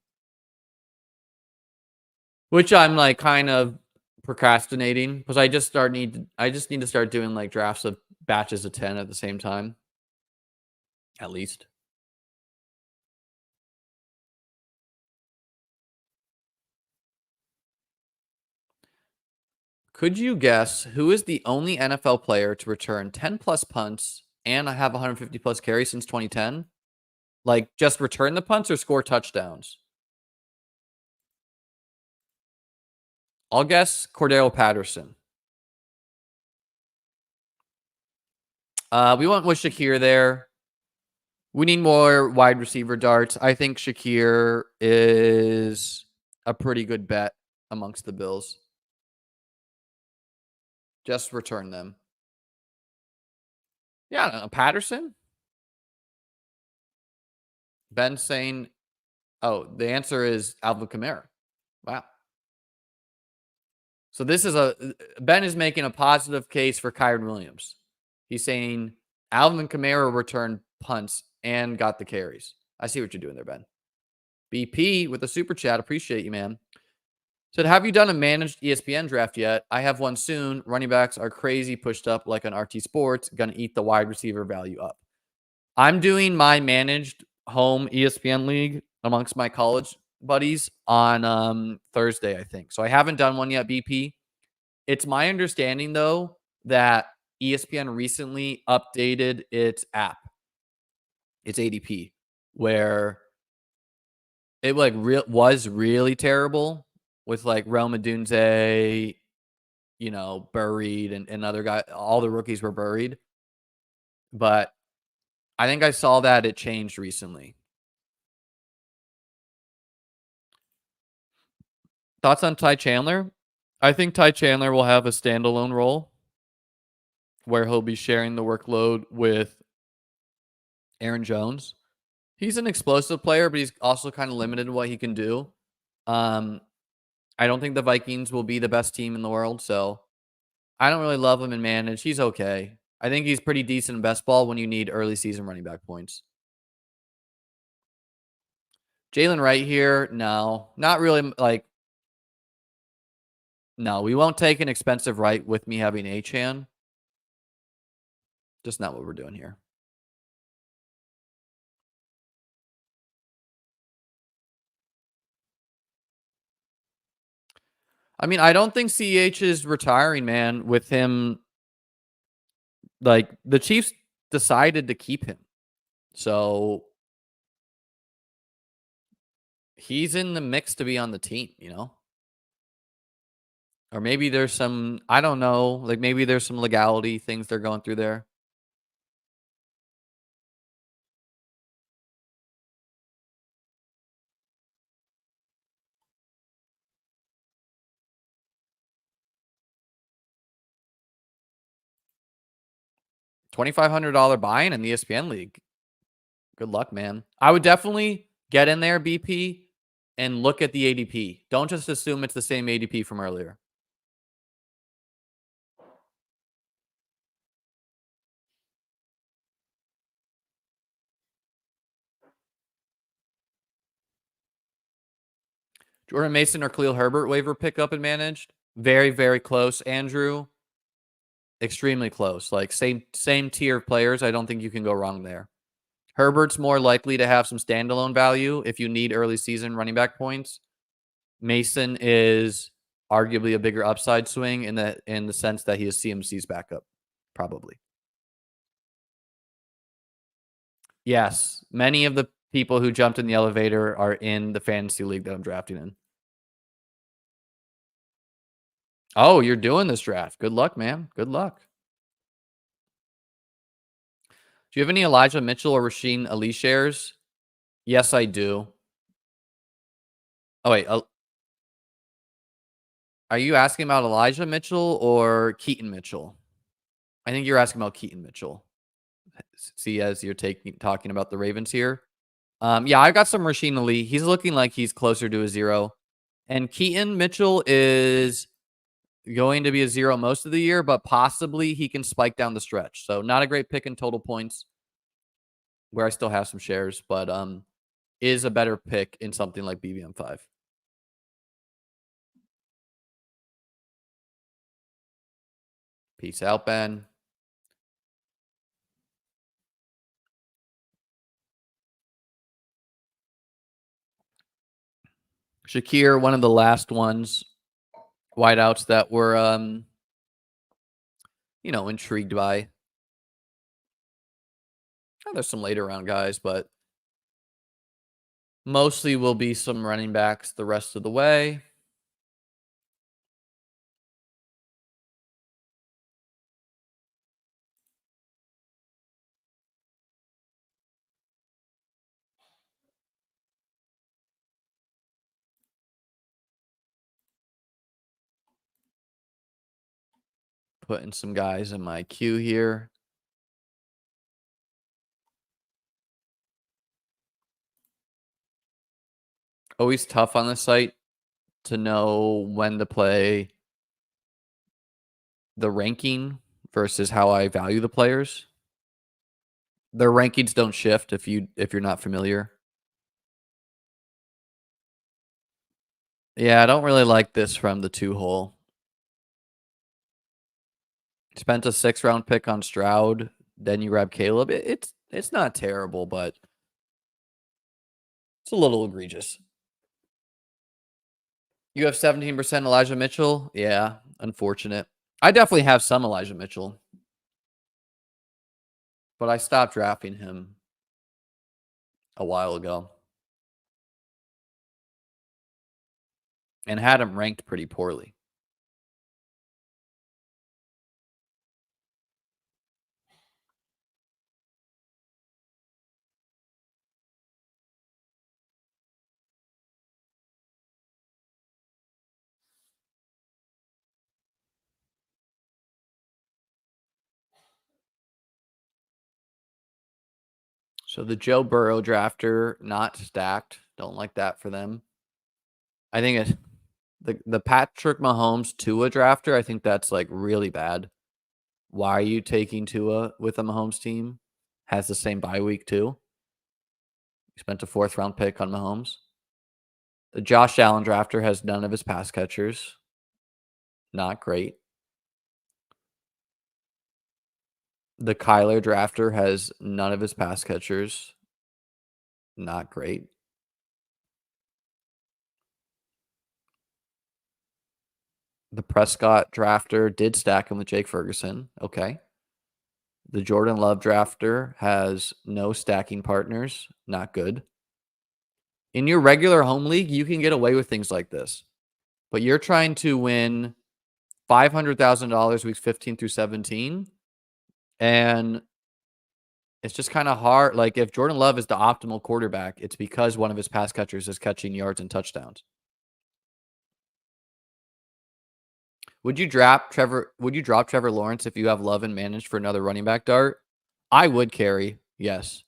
Which I'm like kind of procrastinating because I just need to start doing like drafts of batches of 10 at the same time. At least. Could you guess who is the only NFL player to return 10 plus punts and have 150 plus carries since 2010? Like just return the punts or score touchdowns? I'll guess Cordero Patterson. We went with Shakir there. We need more wide receiver darts. I think Shakir is a pretty good bet amongst the Bills. Just return them. Yeah, I don't know. Patterson? Ben saying, oh, the answer is Alvin Kamara. Wow. So this is Ben is making a positive case for Kyren Williams. He's saying Alvin Kamara returned punts and got the carries. I see what you're doing there, Ben. BP with a super chat. Appreciate you, man. Said, have you done a managed ESPN draft yet? I have one soon. Running backs are crazy pushed up like on RT Sports. Gonna eat the wide receiver value up. I'm doing my managed home ESPN league amongst my college buddies on Thursday, I think. So I haven't done one yet, BP. It's my understanding, though, that ESPN recently updated its app, its ADP, where it was really terrible with like Rome Odunze, buried and other guys. All the rookies were buried. But I think I saw that it changed recently. Thoughts on Ty Chandler? I think Ty Chandler will have a standalone role where he'll be sharing the workload with Aaron Jones. He's an explosive player, but he's also kind of limited in what he can do. I don't think the Vikings will be the best team in the world, so I don't really love him in manage. He's okay. I think he's pretty decent in best ball when you need early season running back points. Jalen Wright here, no, not really. No, we won't take an expensive right with me having Achane. Just not what we're doing here. I mean, I don't think CEH is retiring, man, with him. Like, the Chiefs decided to keep him. So he's in the mix to be on the team, Or maybe there's some, I don't know, like maybe there's some legality things they're going through there. $2,500 buy-in in the ESPN league. Good luck, man. I would definitely get in there, BP, and look at the ADP. Don't just assume it's the same ADP from earlier. Jordan Mason or Khalil Herbert waiver pickup and managed. Very, very close, Andrew. Extremely close. Like same tier of players. I don't think you can go wrong there. Herbert's more likely to have some standalone value if you need early season running back points. Mason is arguably a bigger upside swing in the sense that he is CMC's backup, probably. Yes, many of the people who jumped in the elevator are in the fantasy league that I'm drafting in. Oh, you're doing this draft. Good luck, man. Good luck. Do you have any Elijah Mitchell or Rasheen Ali shares? Yes, I do. Oh, wait. Are you asking about Elijah Mitchell or Keaton Mitchell? I think you're asking about Keaton Mitchell. See, as you're talking about the Ravens here. Yeah, I've got some Rasheen Ali. He's looking like he's closer to a 0. And Keaton Mitchell is going to be a 0 most of the year, but possibly he can spike down the stretch. So not a great pick in total points where I still have some shares, but is a better pick in something like BBM5. Peace out, Ben. Shakir, one of the last ones, wideouts that were, intrigued by. Oh, there's some later round guys, but mostly will be some running backs the rest of the way. Putting some guys in my queue here. Always tough on the site to know when to play the ranking versus how I value the players. Their rankings don't shift if you're not familiar. Yeah, I don't really like this from the 2-hole. Spent a 6th-round pick on Stroud, then you grab Caleb. It's not terrible, but it's a little egregious. You have 17% Elijah Mitchell? Yeah, unfortunate. I definitely have some Elijah Mitchell, but I stopped drafting him a while ago and had him ranked pretty poorly. So the Joe Burrow drafter, not stacked. Don't like that for them. I think it the Patrick Mahomes Tua drafter, I think that's like really bad. Why are you taking Tua with a Mahomes team? Has the same bye week too. You spent a 4th-round pick on Mahomes. The Josh Allen drafter has none of his pass catchers. Not great. The Kyler drafter has none of his pass catchers. Not great. The Prescott drafter did stack him with Jake Ferguson. Okay. The Jordan Love drafter has no stacking partners. Not good. In your regular home league, you can get away with things like this. But you're trying to win $500,000 weeks 15 through 17. And it's just kind of hard. Like if Jordan Love is the optimal quarterback, it's because one of his pass catchers is catching yards and touchdowns. Would you drop Trevor Lawrence if you have Love and managed for another running back dart? I would carry, yes.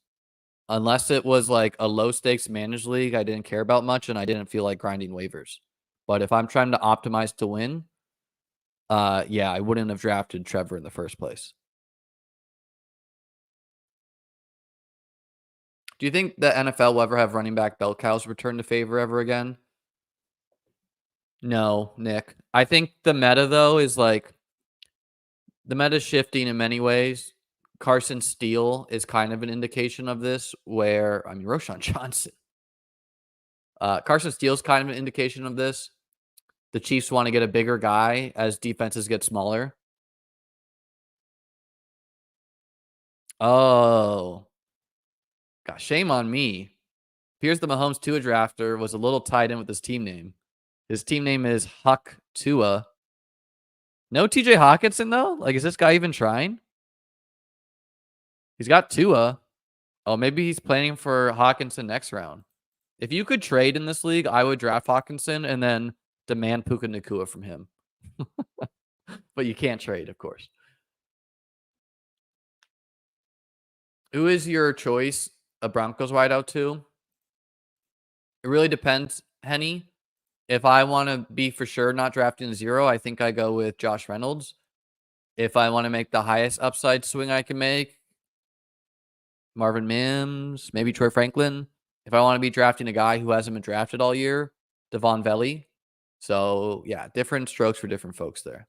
Unless it was like a low stakes managed league I didn't care about much and I didn't feel like grinding waivers. But if I'm trying to optimize to win, yeah, I wouldn't have drafted Trevor in the first place. Do you think the NFL will ever have running back bell cows return to favor ever again? No, Nick. I think the meta though is like the meta is shifting in many ways. Carson Steele is kind of an indication of this, where I mean Roshan Johnson. Carson Steele's kind of an indication of this. The Chiefs want to get a bigger guy as defenses get smaller. Oh, gosh, shame on me. Here's the Mahomes Tua drafter was a little tied in with his team name. His team name is Huck Tua. No TJ Hawkinson though? Like, is this guy even trying? He's got Tua. Oh, maybe he's planning for Hawkinson next round. If you could trade in this league, I would draft Hawkinson and then demand Puka Nacua from him. But you can't trade, of course. Who is your choice? A Broncos wideout too? It really depends, Henny. If I want to be for sure not drafting 0, I think I go with Josh Reynolds. If I want to make the highest upside swing I can make, Marvin Mims, maybe Troy Franklin. If I want to be drafting a guy who hasn't been drafted all year, Devon Velley. So, yeah, different strokes for different folks there.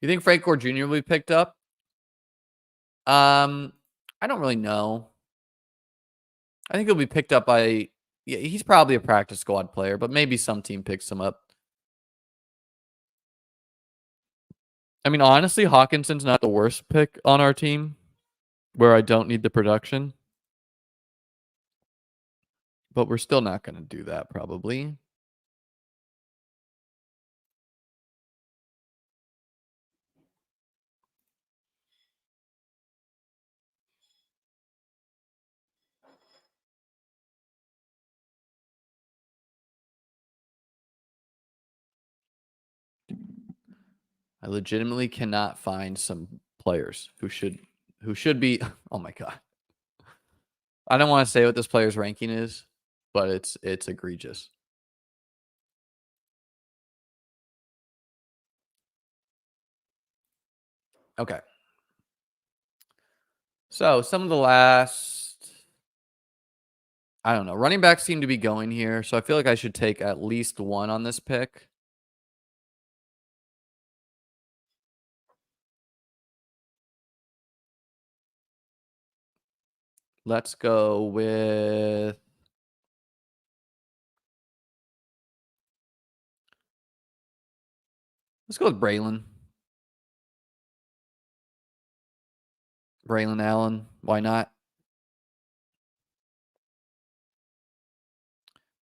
You think Frank Gore Jr. will be picked up? I don't really know. I think he'll be picked up by, yeah, he's probably a practice squad player, but maybe some team picks him up. I mean, honestly, Hawkinson's not the worst pick on our team where I don't need the production. But we're still not going to do that probably. I legitimately cannot find some players who should be. Oh my god. I don't want to say what this player's ranking is, but it's egregious. Okay. So some of the last, I don't know, running backs seem to be going here, so I feel like I should take at least one on this pick. Let's go with Braylon. Braylon Allen. Why not?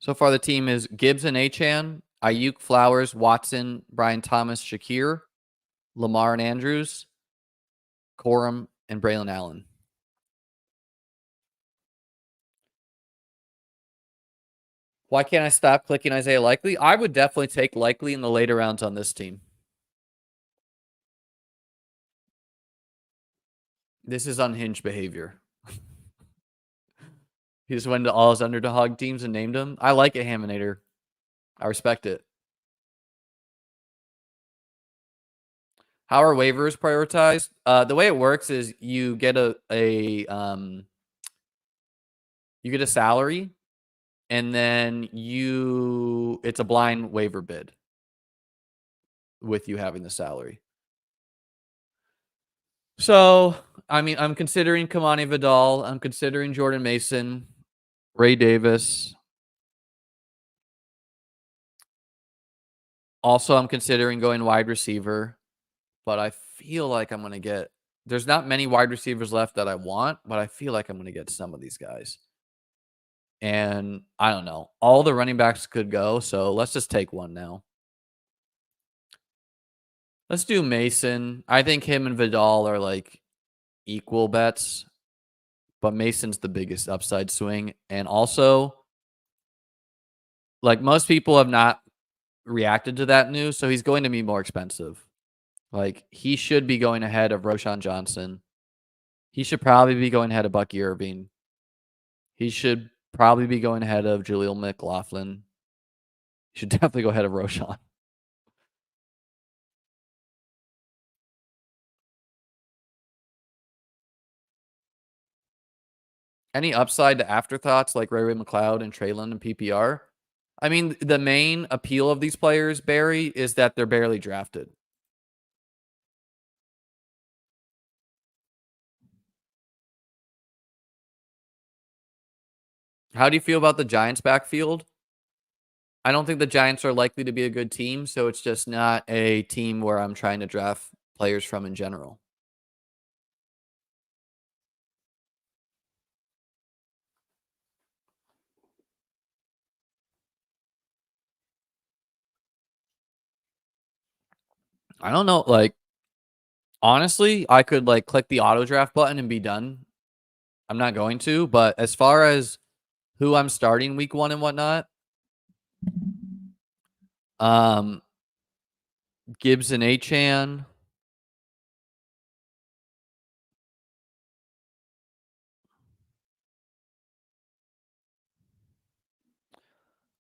So far, the team is Gibbs and Achan, Ayuk, Flowers, Watson, Brian Thomas, Shakir, Lamar and Andrews, Corum, and Braylon Allen. Why can't I stop clicking Isaiah Likely? I would definitely take Likely in the later rounds on this team. This is unhinged behavior. He just went to all his underdog teams and named them. I like it, Haminator. I respect it. How are waivers prioritized? The way it works is you get a salary, and then it's a blind waiver bid with you having the salary. So, I mean, I'm considering Kamani Vidal. I'm considering Jordan Mason, Ray Davis. Also, I'm considering going wide receiver, but I feel like I'm going to get. There's not many wide receivers left that I want, but I feel like I'm going to get some of these guys. And I don't know. All the running backs could go, so let's just take one now. Let's do Mason. I think him and Vidal are like equal bets, but Mason's the biggest upside swing. And also, like, most people have not reacted to that news, so he's going to be more expensive. Like, he should be going ahead of Roshan Johnson. He should probably be going ahead of Bucky Irving. He should probably be going ahead of Jaleel McLaughlin. He should definitely go ahead of Roshan. Any upside to afterthoughts like Ray McLeod and Traylon and PPR? I mean, the main appeal of these players, Barry, is that they're barely drafted. How do you feel about the Giants' backfield? I don't think the Giants are likely to be a good team, so it's just not a team where I'm trying to draft players from in general. I don't know. Like, honestly, I could like click the auto draft button and be done. I'm not going to, but as far as who I'm starting week 1 and whatnot, Gibson Achan.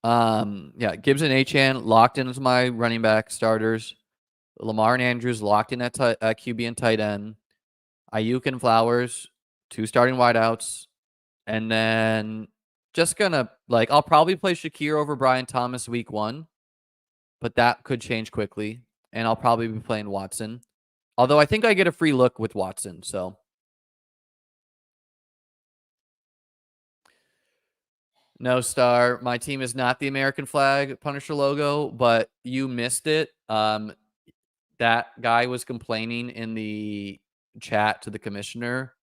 Yeah, Gibson Achan locked in as my running back starters. Lamar and Andrews locked in at QB and tight end. Ayuk and Flowers, 2 starting wideouts. And then just gonna like I'll probably play Shakir over Brian Thomas week 1, but that could change quickly. And I'll probably be playing Watson. Although I think I get a free look with Watson, so no star. My team is not the American flag Punisher logo, but you missed it. That guy was complaining in the chat to the commissioner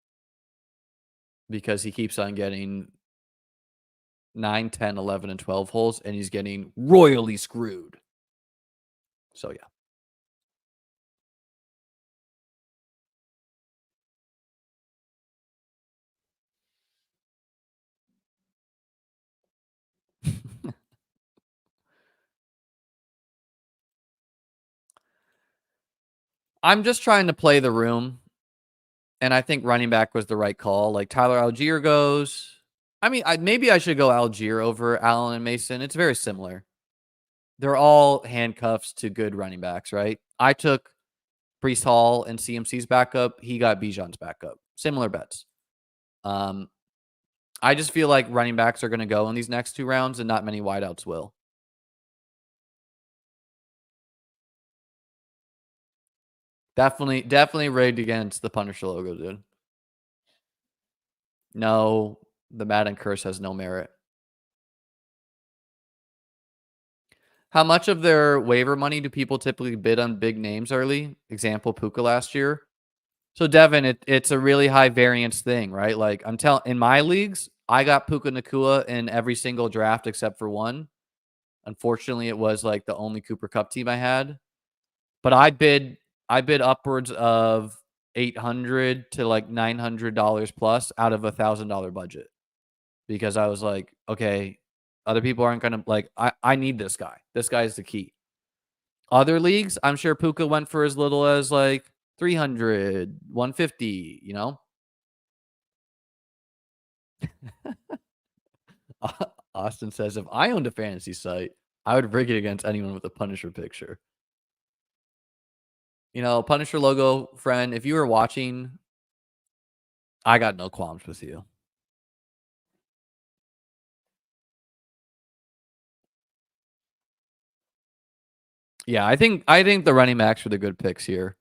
because he keeps on getting 9, 10, 11, and 12 holes, and he's getting royally screwed. So, yeah. I'm just trying to play the room, and I think running back was the right call. Like Tyler Algier goes. I mean, maybe I should go Algier over Allen and Mason. It's very similar. They're all handcuffs to good running backs, right? I took Brees Hall and CMC's backup. He got Bijan's backup. Similar bets. Um, I just feel like running backs are going to go in these next 2 rounds, and not many wideouts will. Definitely rigged against the Punisher logo, dude. No, the Madden curse has no merit. How much of their waiver money do people typically bid on big names early? Example, Puka last year. So Devin, it's a really high variance thing, right? Like I'm telling, in my leagues, I got Puka Nakua in every single draft except for one. Unfortunately, it was like the only Cooper Cup team I had. But I bid upwards of $800 to like $900 plus out of $1,000 budget because I was like, okay, other people aren't gonna like. I need this guy. This guy is the key. Other leagues, I'm sure Puka went for as little as like 300, 150. You know, Austin says if I owned a fantasy site, I would rig it against anyone with a Punisher picture. You know, Punisher logo friend. If you were watching, I got no qualms with you. Yeah, I think the running backs were the good picks here.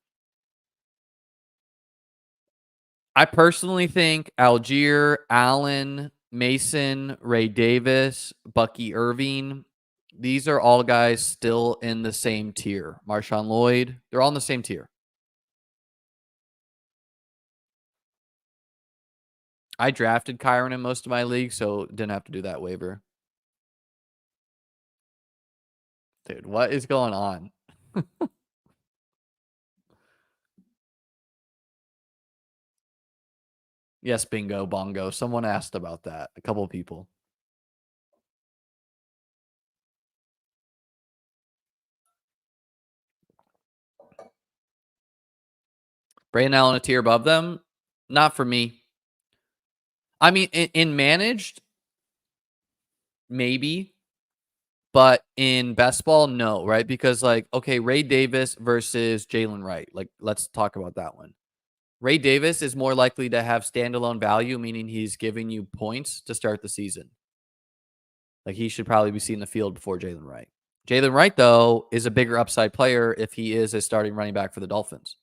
I personally think Algier, Allen, Mason, Ray Davis, Bucky Irving, these are all guys still in the same tier. Marshawn Lloyd, they're all in the same tier. I drafted Kyron in most of my leagues, so didn't have to do that waiver. Dude, what is going on? Yes, bingo, bongo. Someone asked about that. A couple of people. Brandon Allen a tier above them? Not for me. I mean, in managed, maybe, but in best ball, no, right? Because like, okay, Ray Davis versus Jalen Wright. Like, let's talk about that one. Ray Davis is more likely to have standalone value, meaning he's giving you points to start the season. Like he should probably be seen in the field before Jalen Wright. Jalen Wright, though, is a bigger upside player if he is a starting running back for the Dolphins.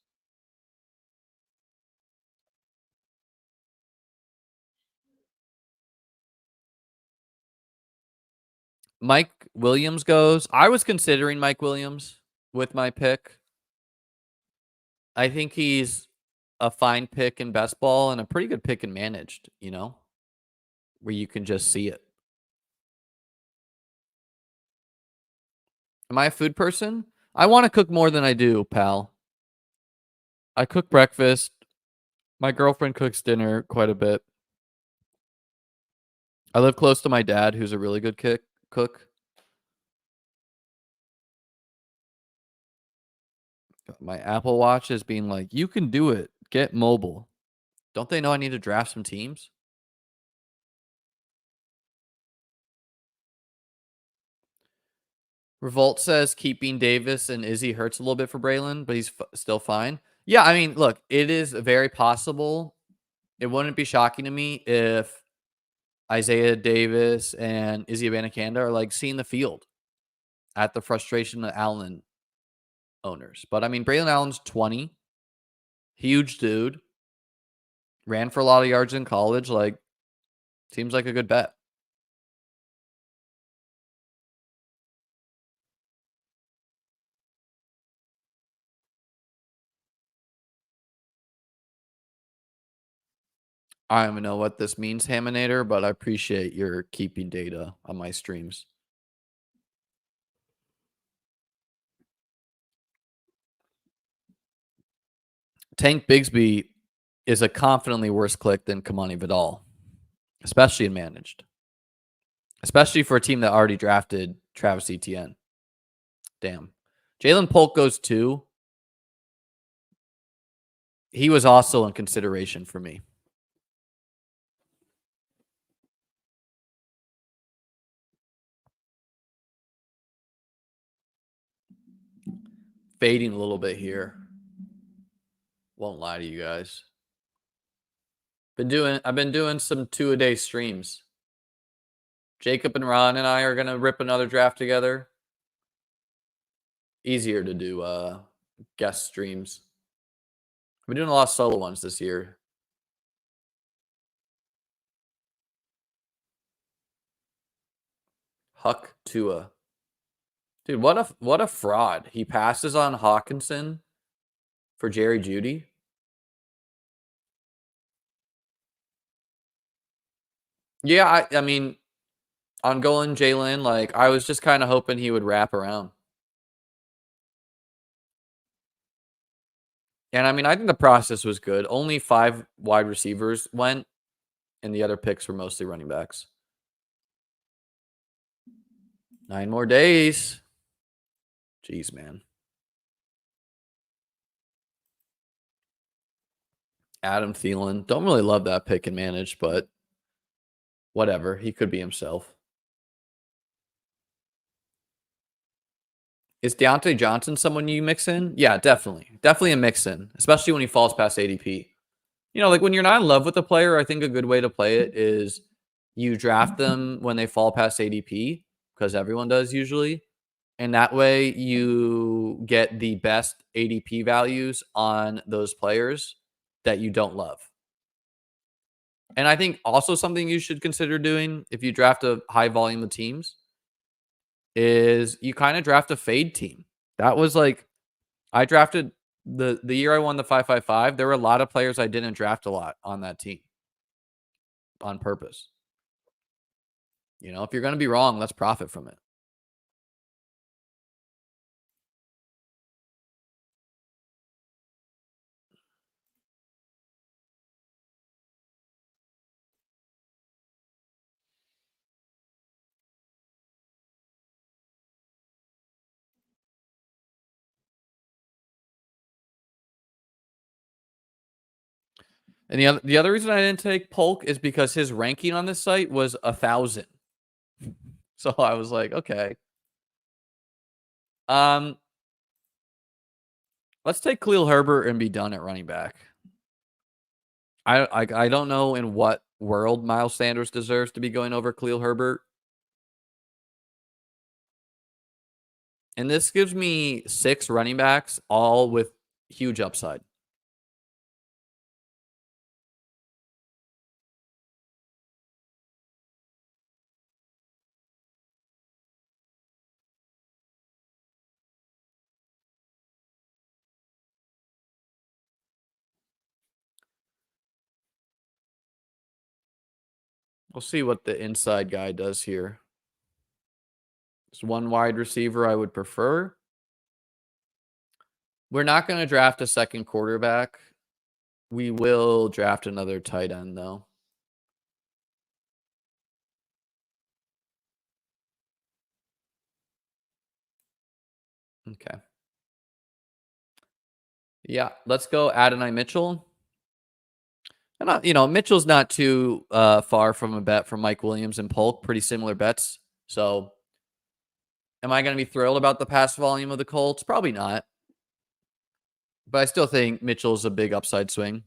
Mike Williams goes. I was considering Mike Williams with my pick. I think he's a fine pick in best ball and a pretty good pick in managed, you know, where you can just see it. Am I a food person? I want to cook more than I do, pal. I cook breakfast. My girlfriend cooks dinner quite a bit. I live close to my dad, who's a really good cook. My Apple Watch is being like, you can do it. Get mobile. Don't they know I need to draft some teams? Revolt says keeping Davis and Izzy hurts a little bit for Braylon, but he's still fine. Yeah, I mean, look, it is very possible. It wouldn't be shocking to me if Isaiah Davis and Izzy Abanikanda are like seeing the field at the frustration of Allen owners. But I mean, Braylon Allen's 20, huge dude, ran for a lot of yards in college. Like, seems like a good bet. I don't even know what this means, Haminator, but I appreciate your keeping data on my streams. Tank Bigsby is a confidently worse click than Kamani Vidal, especially in managed, especially for a team that already drafted Travis Etienne. Damn. Jalen Polk goes 2. He was also in consideration for me. Fading a little bit here. Won't lie to you guys. I've been doing some 2-a-day streams. Jacob and Ron and I are gonna rip another draft together. Easier to do guest streams. I've been doing a lot of solo ones this year. Huck Tua. Dude, what a fraud. He passes on Hawkinson for Jerry Jeudy. Yeah, I mean, on going Jalen, like I was just kind of hoping he would wrap around. And I mean, I think the process was good. Only 5 wide receivers went, and the other picks were mostly running backs. 9 more days. Jeez, man. Adam Thielen. Don't really love that pick and manage, but whatever. He could be himself. Is Deontay Johnson someone you mix in? Yeah, definitely. Definitely a mix in, especially when he falls past ADP. You know, like when you're not in love with a player, I think a good way to play it is you draft them when they fall past ADP, because everyone does usually. And that way you get the best ADP values on those players that you don't love. And I think also something you should consider doing if you draft a high volume of teams is you kind of draft a fade team. That was like I drafted the year I won the 555, there were a lot of players I didn't draft a lot on that team on purpose. You know, if you're going to be wrong, let's profit from it. And the other reason I didn't take Polk is because his ranking on this site was 1,000. So I was like, okay. Um, let's take Khalil Herbert and be done at running back. I don't know in what world Miles Sanders deserves to be going over Khalil Herbert. And this gives me 6 running backs, all with huge upside. We'll see what the inside guy does here. There's one wide receiver I would prefer. We're not going to draft a second quarterback. We will draft another tight end, though. Okay. Yeah, let's go Adonai Mitchell. And you know, Mitchell's not too far from a bet from Mike Williams and Polk. Pretty similar bets. So, am I going to be thrilled about the pass volume of the Colts? Probably not. But I still think Mitchell's a big upside swing.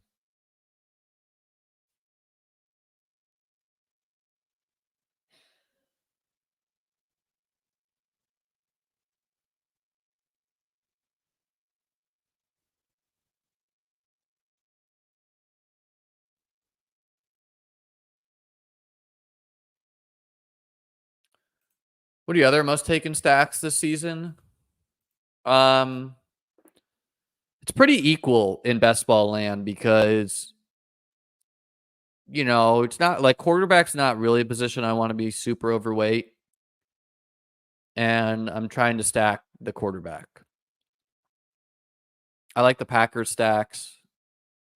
What are the other most taken stacks this season? It's pretty equal in best ball land because you know, it's not like quarterback's not really a position I want to be super overweight. And I'm trying to stack the quarterback. I like the Packers stacks.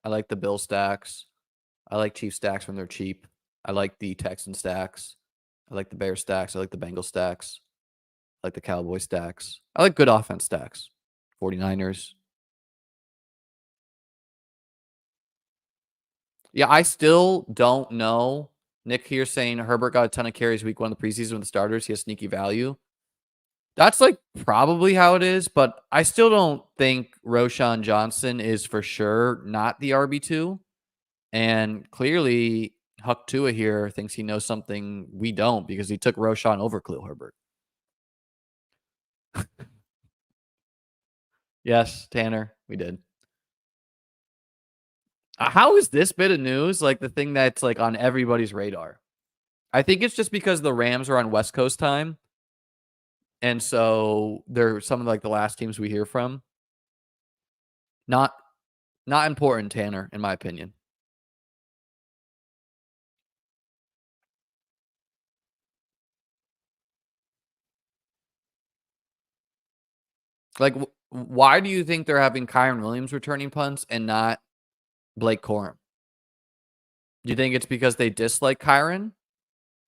I like the Bill stacks. I like Chief stacks when they're cheap. I like the Texan stacks. I like the Bear stacks. I like the Bengal stacks. I like the Cowboy stacks. I like good offense stacks. 49ers. Yeah, I still don't know. Nick here saying Herbert got a ton of carries week 1 of the preseason with the starters. He has sneaky value. That's, like, probably how it is, but I still don't think Roshan Johnson is for sure not the RB2, and clearly Huck Tua here thinks he knows something we don't because he took Roshan over Khalil Herbert. Yes, Tanner, we did. How is this bit of news, like, the thing that's, like, on everybody's radar? I think it's just because the Rams are on West Coast time, and so they're some of, like, the last teams we hear from. Not not important, Tanner, in my opinion. Like, why do you think they're having Kyron Williams returning punts and not Blake Corum? Do you think it's because they dislike Kyron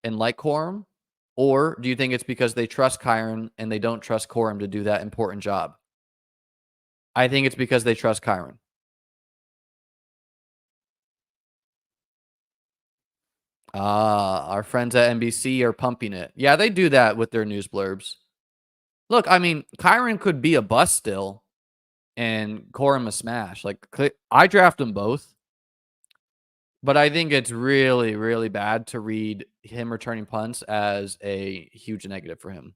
and like Corum? Or do you think it's because they trust Kyron and they don't trust Corum to do that important job? I think it's because they trust Kyron. Our friends at NBC are pumping it. Yeah, they do that with their news blurbs. Look, I mean, Kyron could be a bust still and Corum a smash. Like, I draft them both. But I think it's really, really bad to read him returning punts as a huge negative for him.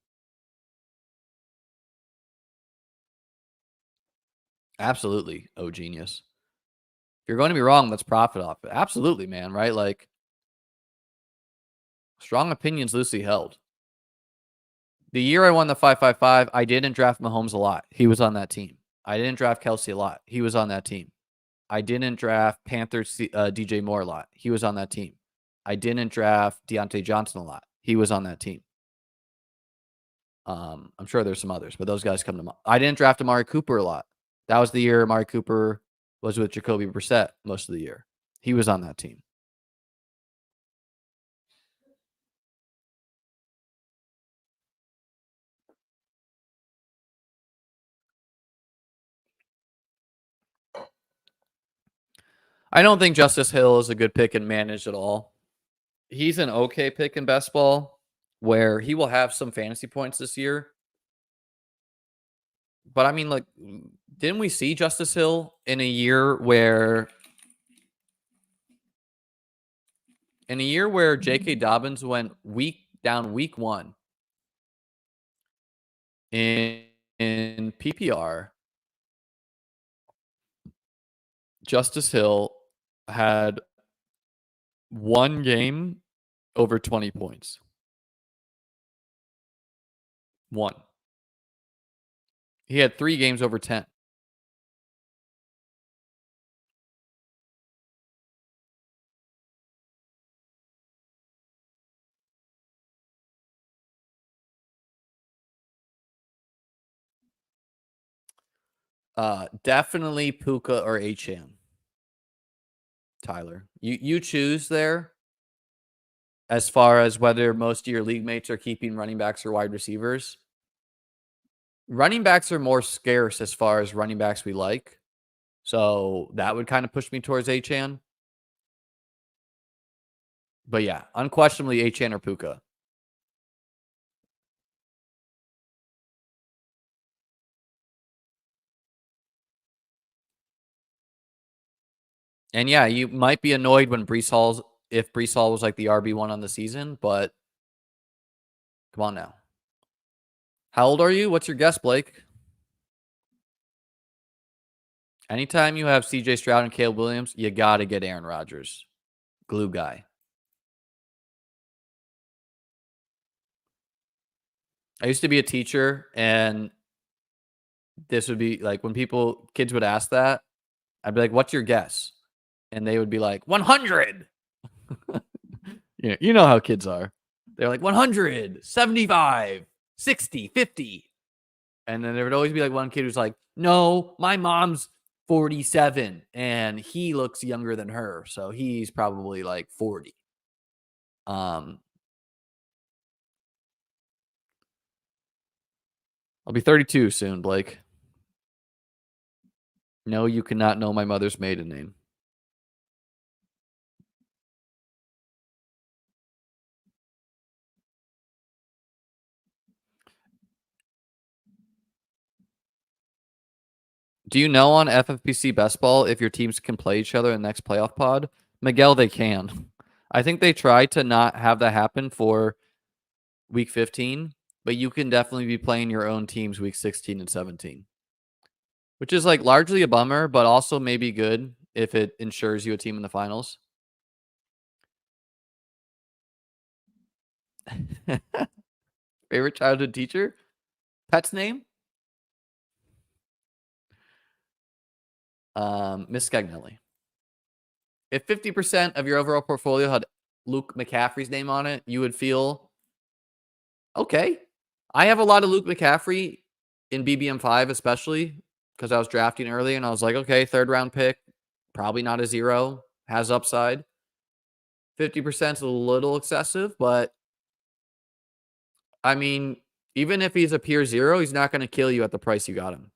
Absolutely. Oh, genius. If you're going to be wrong, let's profit off it. Absolutely, man. Right? Like, strong opinions loosely held. The year I won the 555, I didn't draft Mahomes a lot. He was on that team. I didn't draft Kelsey a lot. He was on that team. I didn't draft Panthers DJ Moore a lot. He was on that team. I didn't draft Deontay Johnson a lot. He was on that team. I'm sure there's some others, but those guys come to mind. I didn't draft Amari Cooper a lot. That was the year Amari Cooper was with Jacoby Brissett most of the year. He was on that team. I don't think Justice Hill is a good pick and managed at all. He's an okay pick in best ball where he will have some fantasy points this year. But I mean, like, didn't we see Justice Hill in a year where J.K. Dobbins went week 1 in PPR? Justice Hill had one game over 20 points. One. He had 3 games over 10. Definitely Puka or Achane. Tyler. You choose there as far as whether most of your league mates are keeping running backs or wide receivers. Running backs are more scarce as far as running backs we like. So that would kind of push me towards Achane. But yeah, unquestionably Achane or Puka. And yeah, you might be annoyed when if Brees Hall was like the RB1 on the season, but come on now. How old are you? What's your guess, Blake? Anytime you have CJ Stroud and Caleb Williams, you got to get Aaron Rodgers. Glue guy. I used to be a teacher, and this would be like when kids would ask that, I'd be like, what's your guess? And they would be like, 100. Yeah, you know how kids are. They're like 100, 75, 60, 50. And then there would always be like one kid who's like, no, my mom's 47 and he looks younger than her. So he's probably like 40. I'll be 32 soon, Blake. No, you cannot know my mother's maiden name. Do you know on FFPC Best Ball if your teams can play each other in the next playoff pod? Miguel, they can. I think they try to not have that happen for week 15, but you can definitely be playing your own teams week 16 and 17, which is like largely a bummer, but also maybe good if it ensures you a team in the finals. Favorite childhood teacher? Pet's name? Miss Scagnelli. If 50% of your overall portfolio had Luke McCaffrey's name on it, you would feel okay. I have a lot of Luke McCaffrey in BBM5, especially because I was drafting early and I was like, okay, 3rd round pick, probably not a 0, has upside. 50% is a little excessive, but I mean, even if he's a pure 0, he's not going to kill you at the price you got him.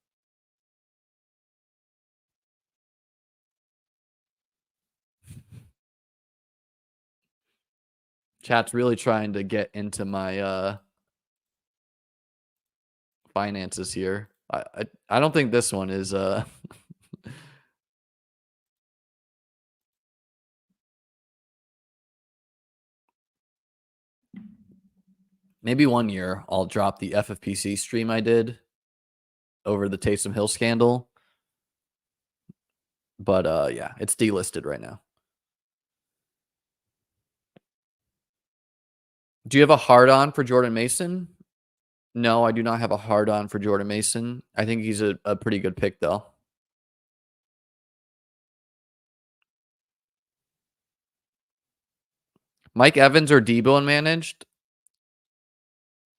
Chat's really trying to get into my finances here. I don't think this one is maybe one year I'll drop the FFPC stream I did over the Taysom Hill scandal. But yeah, it's delisted right now. Do you have a hard on for Jordan Mason? No, I do not have a hard on for Jordan Mason. I think he's a pretty good pick though. Mike Evans or Debo and managed?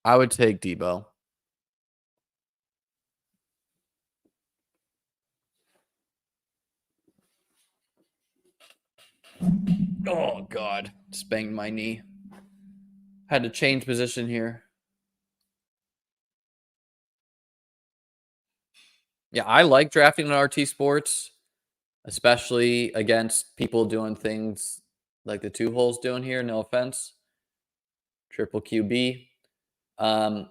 I would take Debo. Oh God, just banged my knee. Had to change position here. Yeah, I like drafting in RT Sports, especially against people doing things like the 2 holes doing here. No offense. Triple QB. But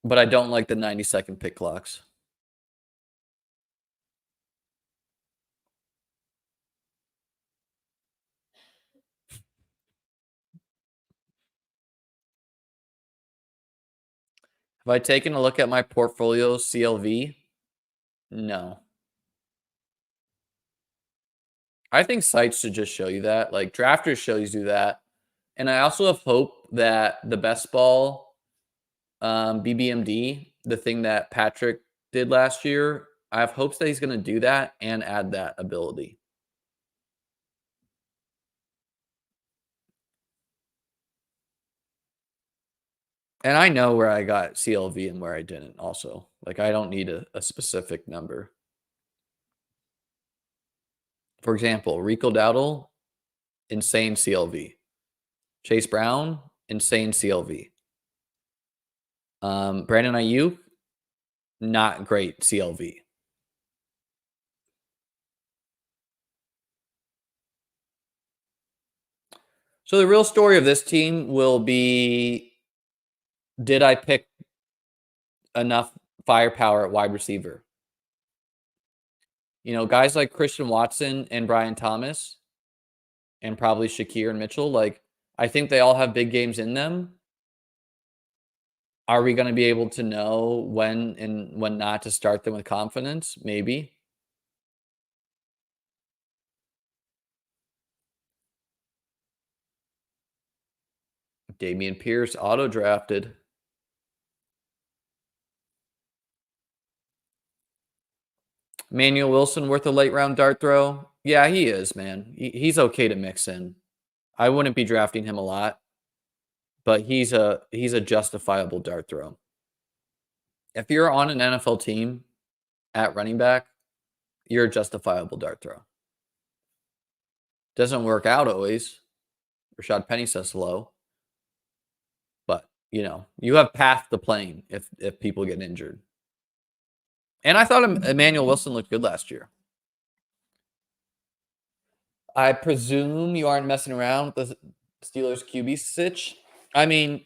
I don't like the 90-second pick clocks. Have I taken a look at my portfolio CLV? No. I think sites should just show you that. Like drafters shows you that. And I also have hope that the best ball BBMD, the thing that Patrick did last year, I have hopes that he's going to do that and add that ability. And I know where I got CLV and where I didn't also. Like I don't need a specific number. For example, Rico Dowdle, insane CLV. Chase Brown, insane CLV. Brandon Ayuk, not great CLV. So the real story of this team will be, did I pick enough firepower at wide receiver? You know, guys like Christian Watson and Brian Thomas and probably Shakir and Mitchell, like I think they all have big games in them. Are we going to be able to know when and when not to start them with confidence? Maybe. Damian Pierce auto drafted. Manuel Wilson worth a late round dart throw? Yeah, he is, man. He's okay to mix in. I wouldn't be drafting him a lot, but he's a justifiable dart throw. If you're on an NFL team at running back, you're a justifiable dart throw. Doesn't work out always. Rashad Penny says hello. But, you know, you have path to playing if people get injured. And I thought Emmanuel Wilson looked good last year. I presume you aren't messing around with the Steelers QB sitch. I mean,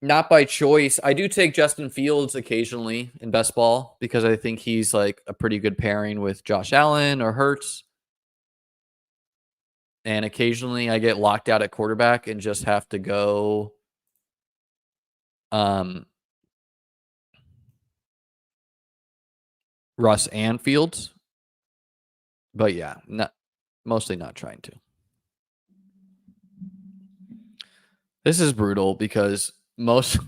Not by choice. I do take Justin Fields occasionally in best ball because I think he's like a pretty good pairing with Josh Allen or Hurts. And occasionally I get locked out at quarterback and just have to go Russ and Fields. But yeah, mostly not trying to. This is brutal because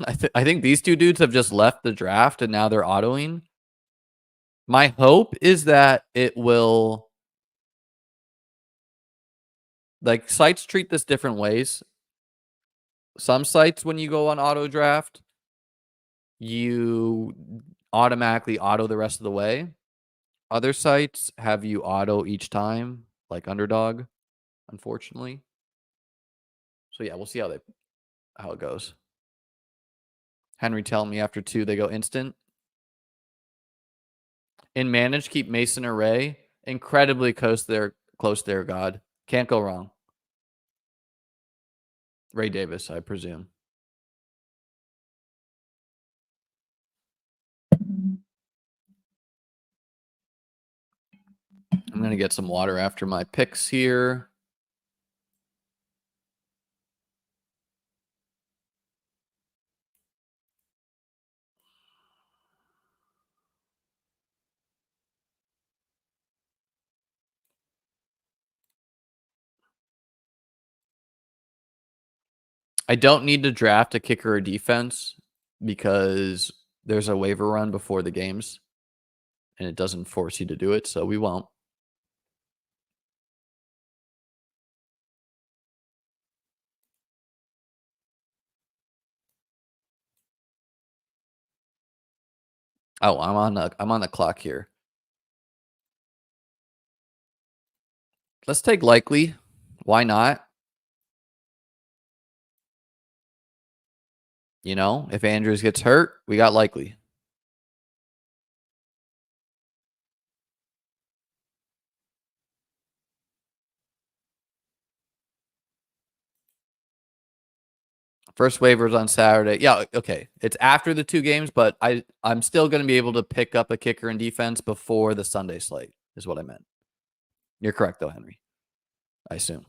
I think these two dudes have just left the draft and now they're autoing. My hope is that it will, like, sites treat this different ways. Some sites, when you go on auto draft, you automatically auto the rest of the way. Other sites have you auto each time, like Underdog, unfortunately. So yeah, we'll see how it goes. Henry telling me after 2 they go instant. In manage, keep Mason or Ray. Incredibly close there, God. Can't go wrong. Ray Davis, I presume. I'm going to get some water after my picks here. I don't need to draft a kicker or defense because there's a waiver run before the games and it doesn't force you to do it, so we won't. Oh, I'm on the clock here. Let's take likely. Why not? You know, if Andrews gets hurt, we got likely. First waivers on Saturday. Yeah, okay. It's after the 2 games, but I'm still going to be able to pick up a kicker and defense before the Sunday slate, is what I meant. You're correct, though, Henry. I assume.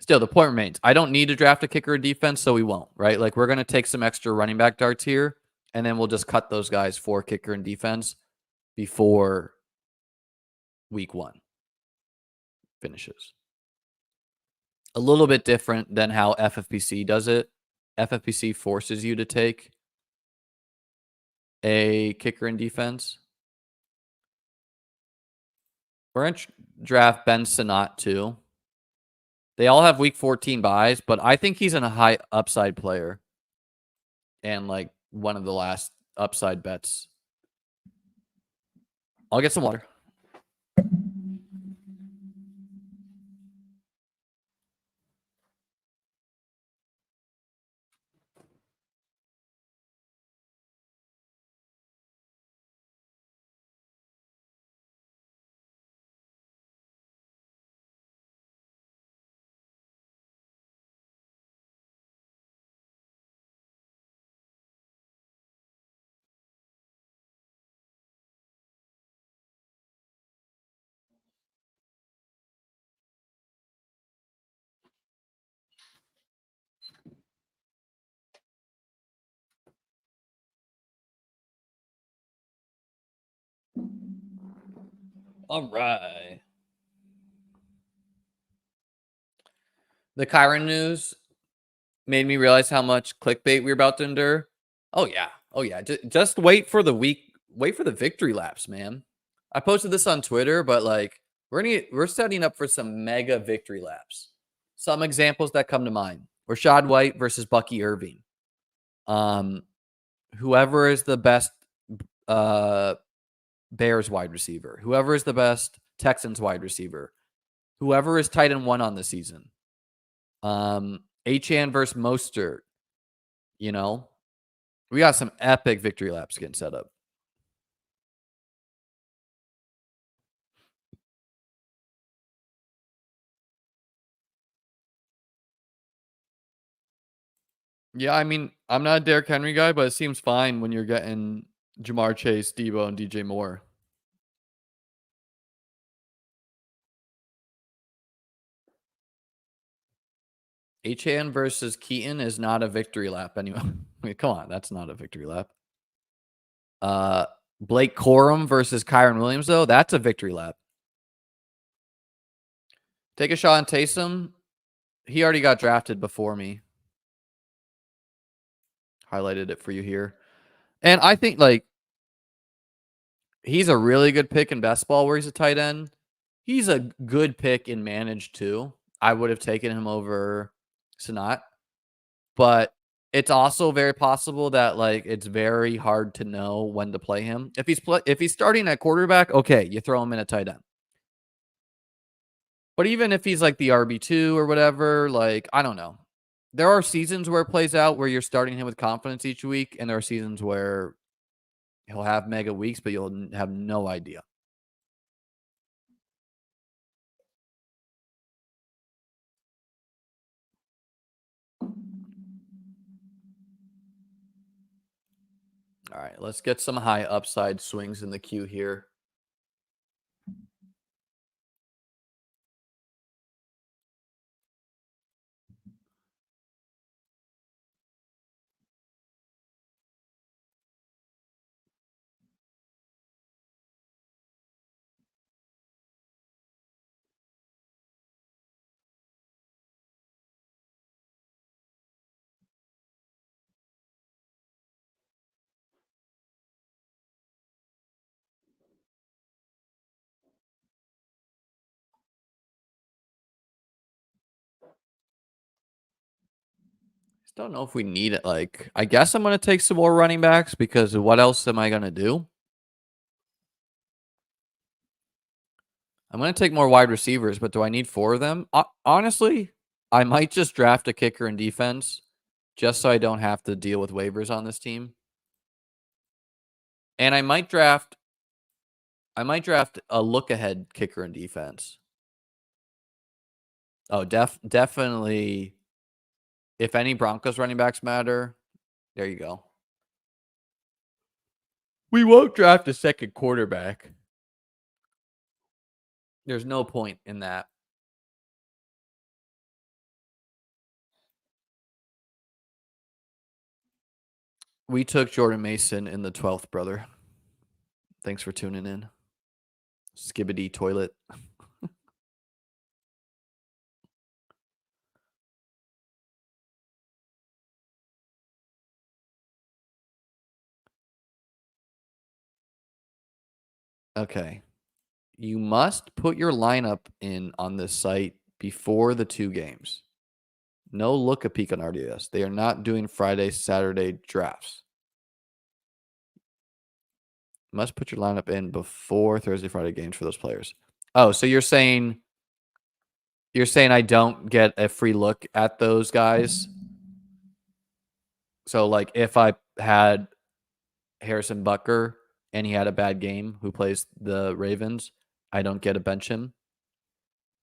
Still, the point remains. I don't need to draft a kicker or defense, so we won't, right? Like, we're going to take some extra running back darts here, and then we'll just cut those guys for kicker and defense before week 1 finishes. A little bit different than how FFPC does it. FFPC forces you to take a kicker and defense. We're going to draft Ben Sinnott too. They all have week 14 buys, but I think he's in a high upside player and like one of the last upside bets. I'll get some water. All right. The Kyron news made me realize how much clickbait we're about to endure. Oh yeah. Oh yeah. Just wait for the victory laps, man. I posted this on Twitter, but like we're setting up for some mega victory laps. Some examples that come to mind. Rashad White versus Bucky Irving. Whoever is the best Bears wide receiver, whoever is the best Texans wide receiver, whoever is tight end 1 on the season. Achane versus Mostert. You know, we got some epic victory laps getting set up. Yeah, I mean, I'm not a Derrick Henry guy, but it seems fine when you're getting Jamar Chase, Debo, and DJ Moore. HAN versus Keaton is not a victory lap anyway. I mean, come on, that's not a victory lap. Uh, Blake Corum versus Kyron Williams, though, that's a victory lap. Take a shot on Taysom. He already got drafted before me. Highlighted it for you here. And I think, like, he's a really good pick in best ball where he's a tight end. He's a good pick in managed, too. I would have taken him over Sanat. But it's also very possible that, like, it's very hard to know when to play him. If he's starting at quarterback, okay, you throw him in a tight end. But even if he's like the RB2 or whatever, like, I don't know. There are seasons where it plays out where you're starting him with confidence each week, and there are seasons where he'll have mega weeks, but you'll have no idea. All right, let's get some high upside swings in the queue here. Just don't know if we need it. Like, I guess I'm going to take some more running backs because what else am I going to do? I'm going to take more wide receivers, but do I need 4 of them? Honestly, I might just draft a kicker and defense just so I don't have to deal with waivers on this team. And I might draft a look ahead kicker and defense. Oh, definitely. If any Broncos running backs matter, there you go. We won't draft a second quarterback. There's no point in that. We took Jordan Mason in the 12th, brother. Thanks for tuning in. Skibbity toilet. Okay. You must put your lineup in on this site before the 2 games. No look a peek on RDS. They are not doing Friday, Saturday drafts. Must put your lineup in before Thursday, Friday games for those players. Oh, so you're saying I don't get a free look at those guys? So, like, if I had Harrison Butker and he had a bad game who plays the Ravens, I don't get to bench him?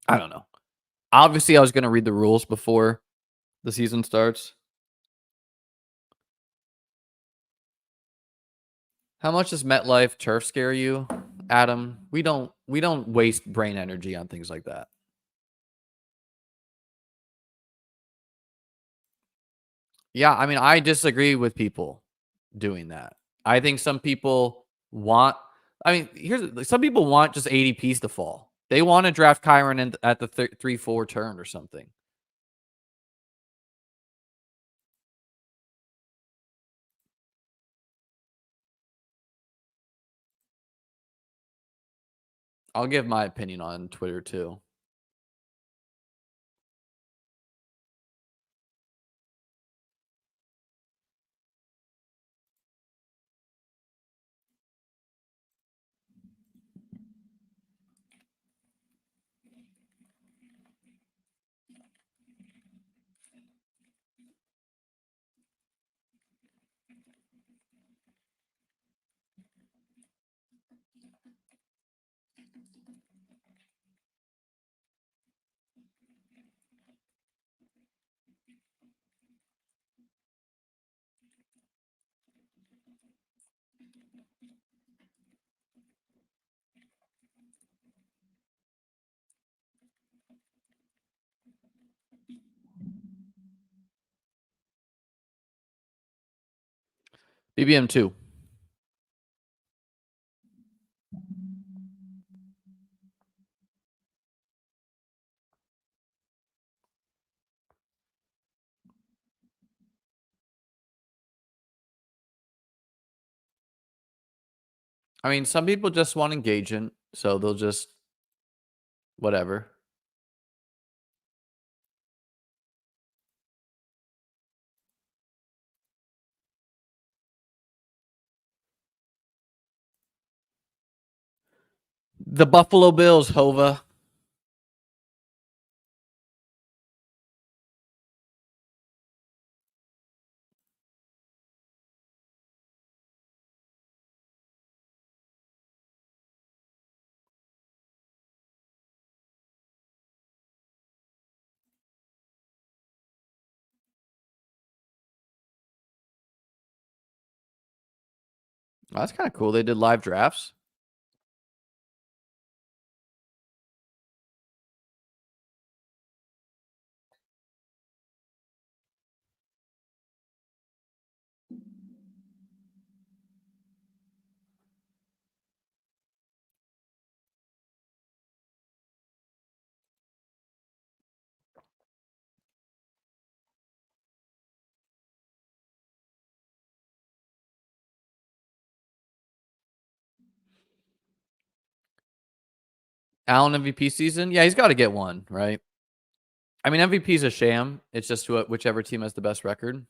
I don't know. Obviously, I was going to read the rules before the season starts. How much does MetLife turf scare you, Adam? We don't waste brain energy on things like that. Yeah, I mean, I disagree with people doing that. I think some people want. I mean, some people want just ADPs to fall. They want to draft Kyron at the 3-4 turn or something. I'll give my opinion on Twitter too. BBM 2. I mean, some people just want engagement, so they'll just whatever. The Buffalo Bills, Hova. Oh, that's kind of cool. They did live drafts. Allen MVP season? Yeah, he's got to get one, right? I mean, MVP is a sham. It's just whichever team has the best record.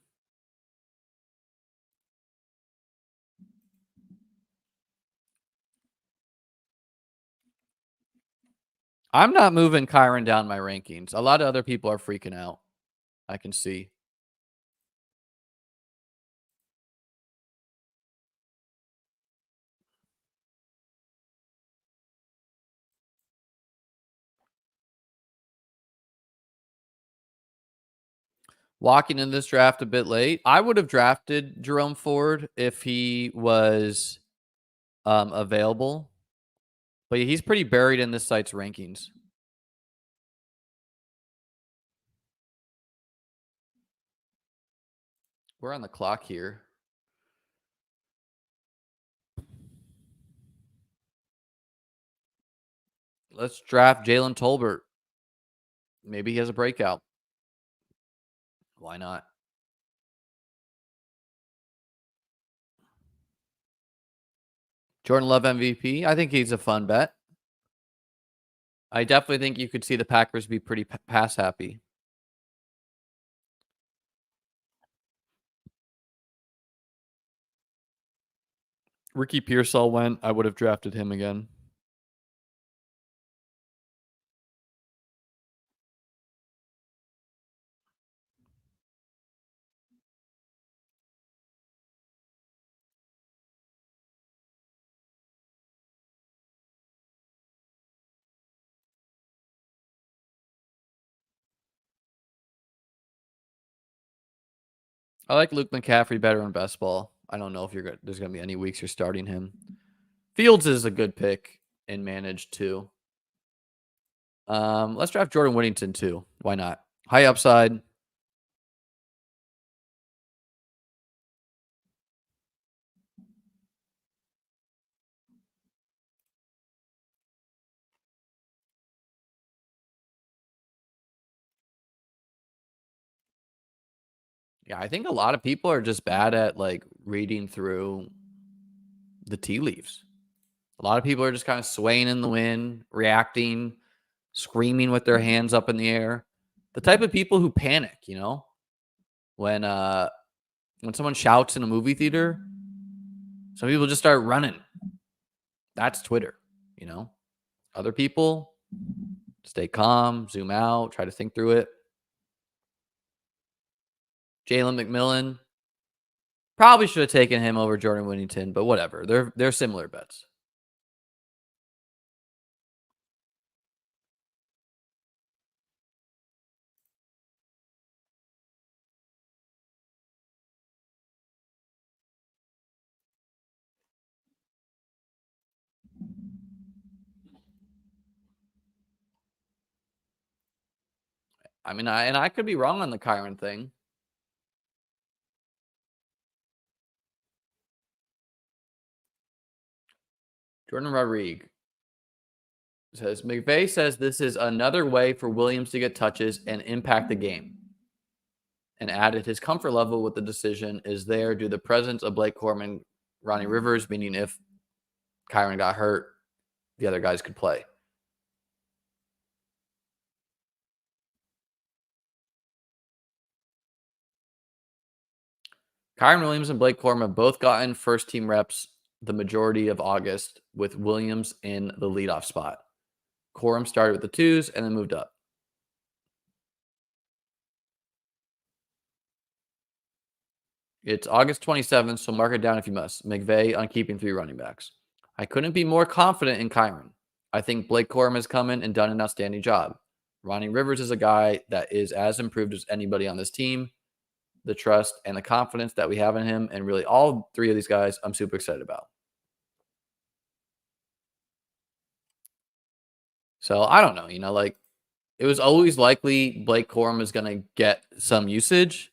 I'm not moving Kyron down my rankings. A lot of other people are freaking out. I can see. Walking in this draft a bit late. I would have drafted Jerome Ford if he was available. But he's pretty buried in this site's rankings. We're on the clock here. Let's draft Jalen Tolbert. Maybe he has a breakout. Why not? Jordan Love MVP. I think he's a fun bet. I definitely think you could see the Packers be pretty pass happy. Ricky Pearsall went. I would have drafted him again. I like Luke McCaffrey better in best ball. I don't know if there's going to be any weeks you're starting him. Fields is a good pick and managed too. Let's draft Jordan Whittington too. Why not? High upside. Yeah, I think a lot of people are just bad at like reading through the tea leaves. A lot of people are just kind of swaying in the wind, reacting, screaming with their hands up in the air. The type of people who panic, when someone shouts in a movie theater, some people just start running. That's Twitter. Other people stay calm, zoom out, try to think through it. Jalen McMillan, probably should have taken him over Jordan Whittington, but whatever. They're similar bets. I mean, I could be wrong on the Kyron thing. Jordan Rodriguez says McVay says this is another way for Williams to get touches and impact the game. And added his comfort level with the decision is there due to the presence of Blake Corum, Ronnie Rivers, meaning if Kyron got hurt, the other guys could play. Kyron Williams and Blake Corum have both gotten first team reps the majority of August, with Williams in the leadoff spot. Corum started with the twos and then moved up. It's August 27th, so mark it down if you must. McVay on keeping 3 running backs. I couldn't be more confident in Kyron. I think Blake Corum has come in and done an outstanding job. Ronnie Rivers is a guy that is as improved as anybody on this team. The trust and the confidence that we have in him, and really all 3 of these guys, I'm super excited about. So I don't know, like it was always likely Blake Corum is going to get some usage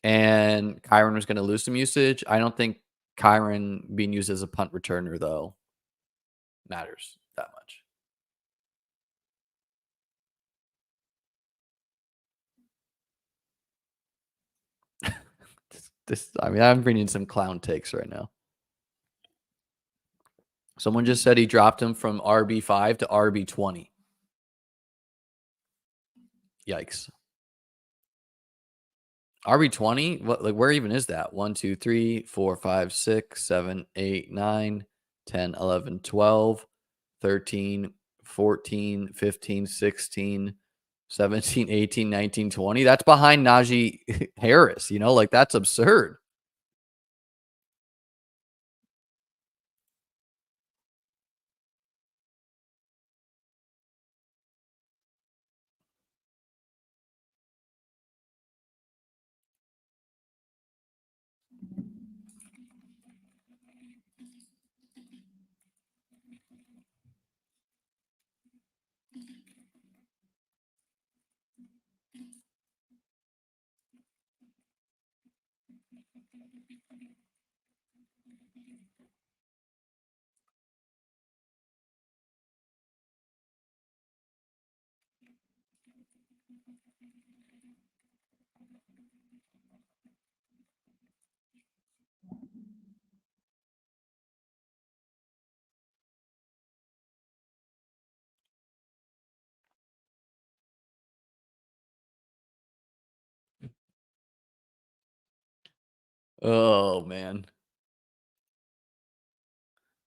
and Kyron was going to lose some usage. I don't think Kyron being used as a punt returner, though, matters that much. I'm bringing some clown takes right now. Someone just said he dropped him from RB5 to RB20. Yikes. RB20? What, like, where even is that? 1, 2, 3, 4, 5, 6, 7, 8, 9, 10, 11, 12, 13, 14, 15, 16, 17, 18, 19, 20. That's behind Najee Harris, like that's absurd. Oh, man.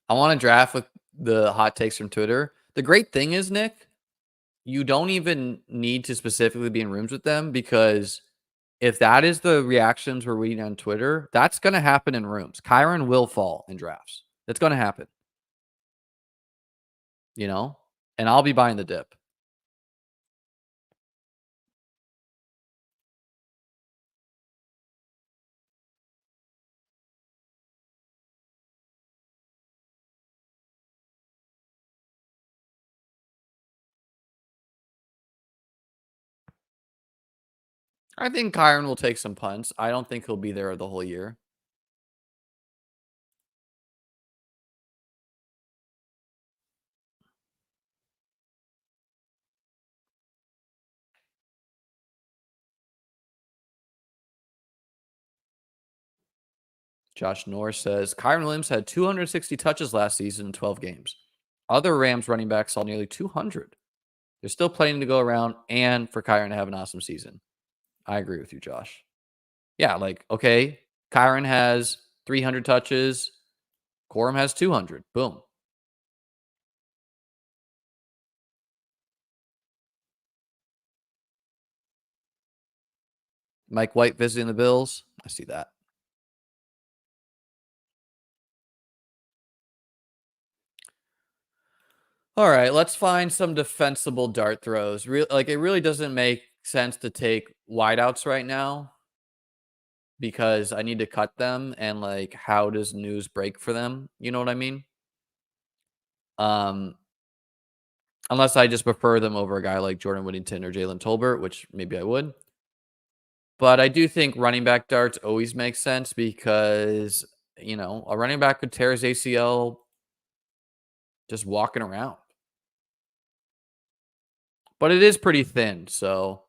I want to draft with the hot takes from Twitter. The great thing is, Nick, you don't even need to specifically be in rooms with them, because if that is the reactions we're reading on Twitter, that's going to happen in rooms. Kyron will fall in drafts. That's going to happen, and I'll be buying the dip. I think Kyron will take some punts. I don't think he'll be there the whole year. Josh Norris says Kyron Williams had 260 touches last season in 12 games. Other Rams running backs saw nearly 200. There's still plenty to go around, and for Kyron to have an awesome season. I agree with you, Josh. Yeah, okay, Kyron has 300 touches. Corum has 200. Boom. Mike White visiting the Bills. I see that. All right, let's find some defensible dart throws. It really doesn't make sense to take wideouts right now because I need to cut them, and how does news break for them? You know what I mean? Um, unless I just prefer them over a guy like Jordan Whittington or Jalen Tolbert, which maybe I would. But I do think running back darts always make sense because, a running back could tear his ACL just walking around. But it is pretty thin, so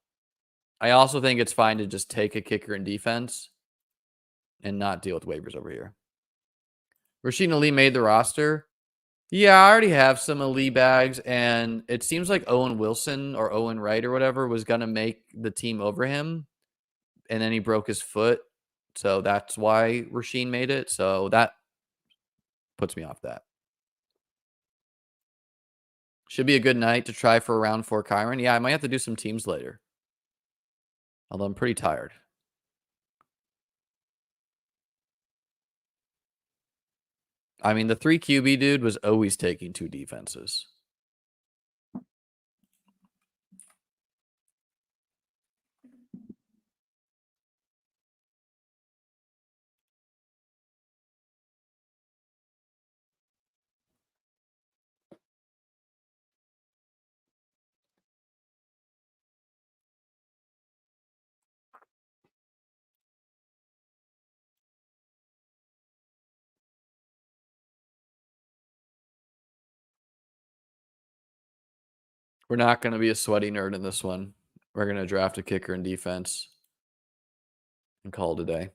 I also think it's fine to just take a kicker in defense and not deal with waivers over here. Rasheen Ali made the roster. Yeah, I already have some Ali bags, and it seems like Owen Wilson or Owen Wright or whatever was going to make the team over him, and then he broke his foot. So that's why Rasheen made it. So that puts me off that. Should be a good night to try for a round 4 Kyron. Yeah, I might have to do some teams later. Although I'm pretty tired. I mean, the 3 QB dude was always taking 2 defenses. We're not going to be a sweaty nerd in this one. We're going to draft a kicker in defense and call it a day.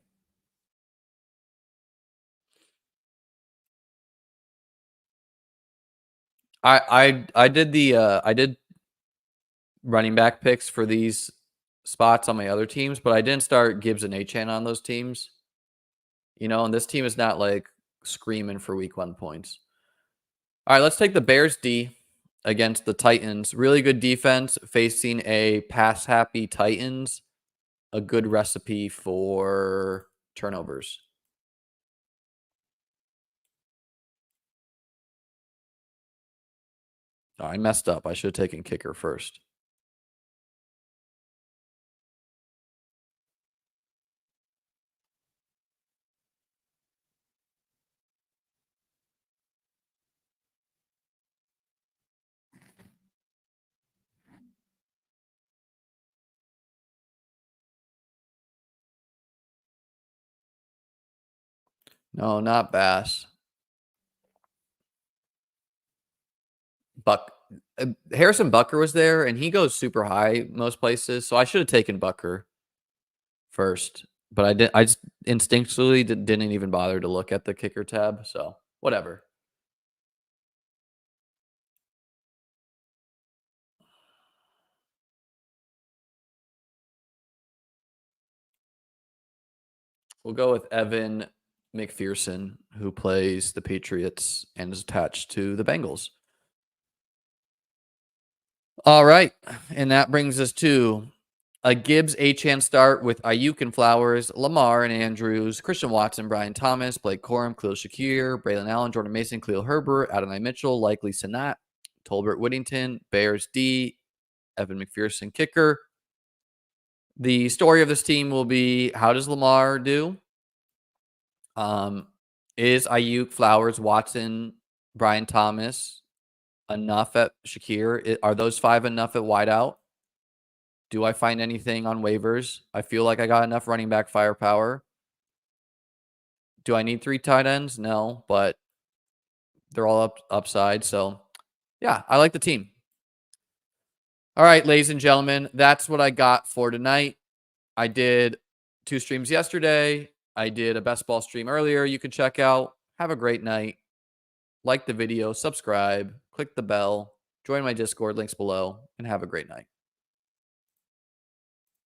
I did running back picks for these spots on my other teams, but I didn't start Gibbs and Achane on those teams. You know, and this team is not like screaming for week 1 points. All right, let's take the Bears D against the Titans. Really good defense facing a pass happy Titans. A good recipe for turnovers. Oh, I messed up. I should have taken kicker first. No, not Bass. Harrison Bucker was there, and he goes super high most places, so I should have taken Bucker first. But I just instinctually didn't even bother to look at the kicker tab, so whatever. We'll go with Evan McPherson, who plays the Patriots and is attached to the Bengals. All right, and that brings us to a Gibbs Achane start with Ayuk and Flowers, Lamar and Andrews, Christian Watson, Brian Thomas, Blake Corum, Khalil Shakir, Braylon Allen, Jordan Mason, Khalil Herbert, Adonai Mitchell, likely Sanat, Tolbert Whittington, Bears D, Evan McPherson kicker. The story of this team will be, how does Lamar do? Is Ayuk, Flowers, Watson, Brian Thomas enough at Shakir? Are those 5 enough at wideout? Do I find anything on waivers? I feel like I got enough running back firepower. Do I need 3 tight ends? No, but they're all upside. So, yeah, I like the team. All right, ladies and gentlemen, that's what I got for tonight. I did 2 streams yesterday. I did a best ball stream earlier. You can check out. Have a great night. Like the video, subscribe, click the bell, join my Discord, links below, and have a great night.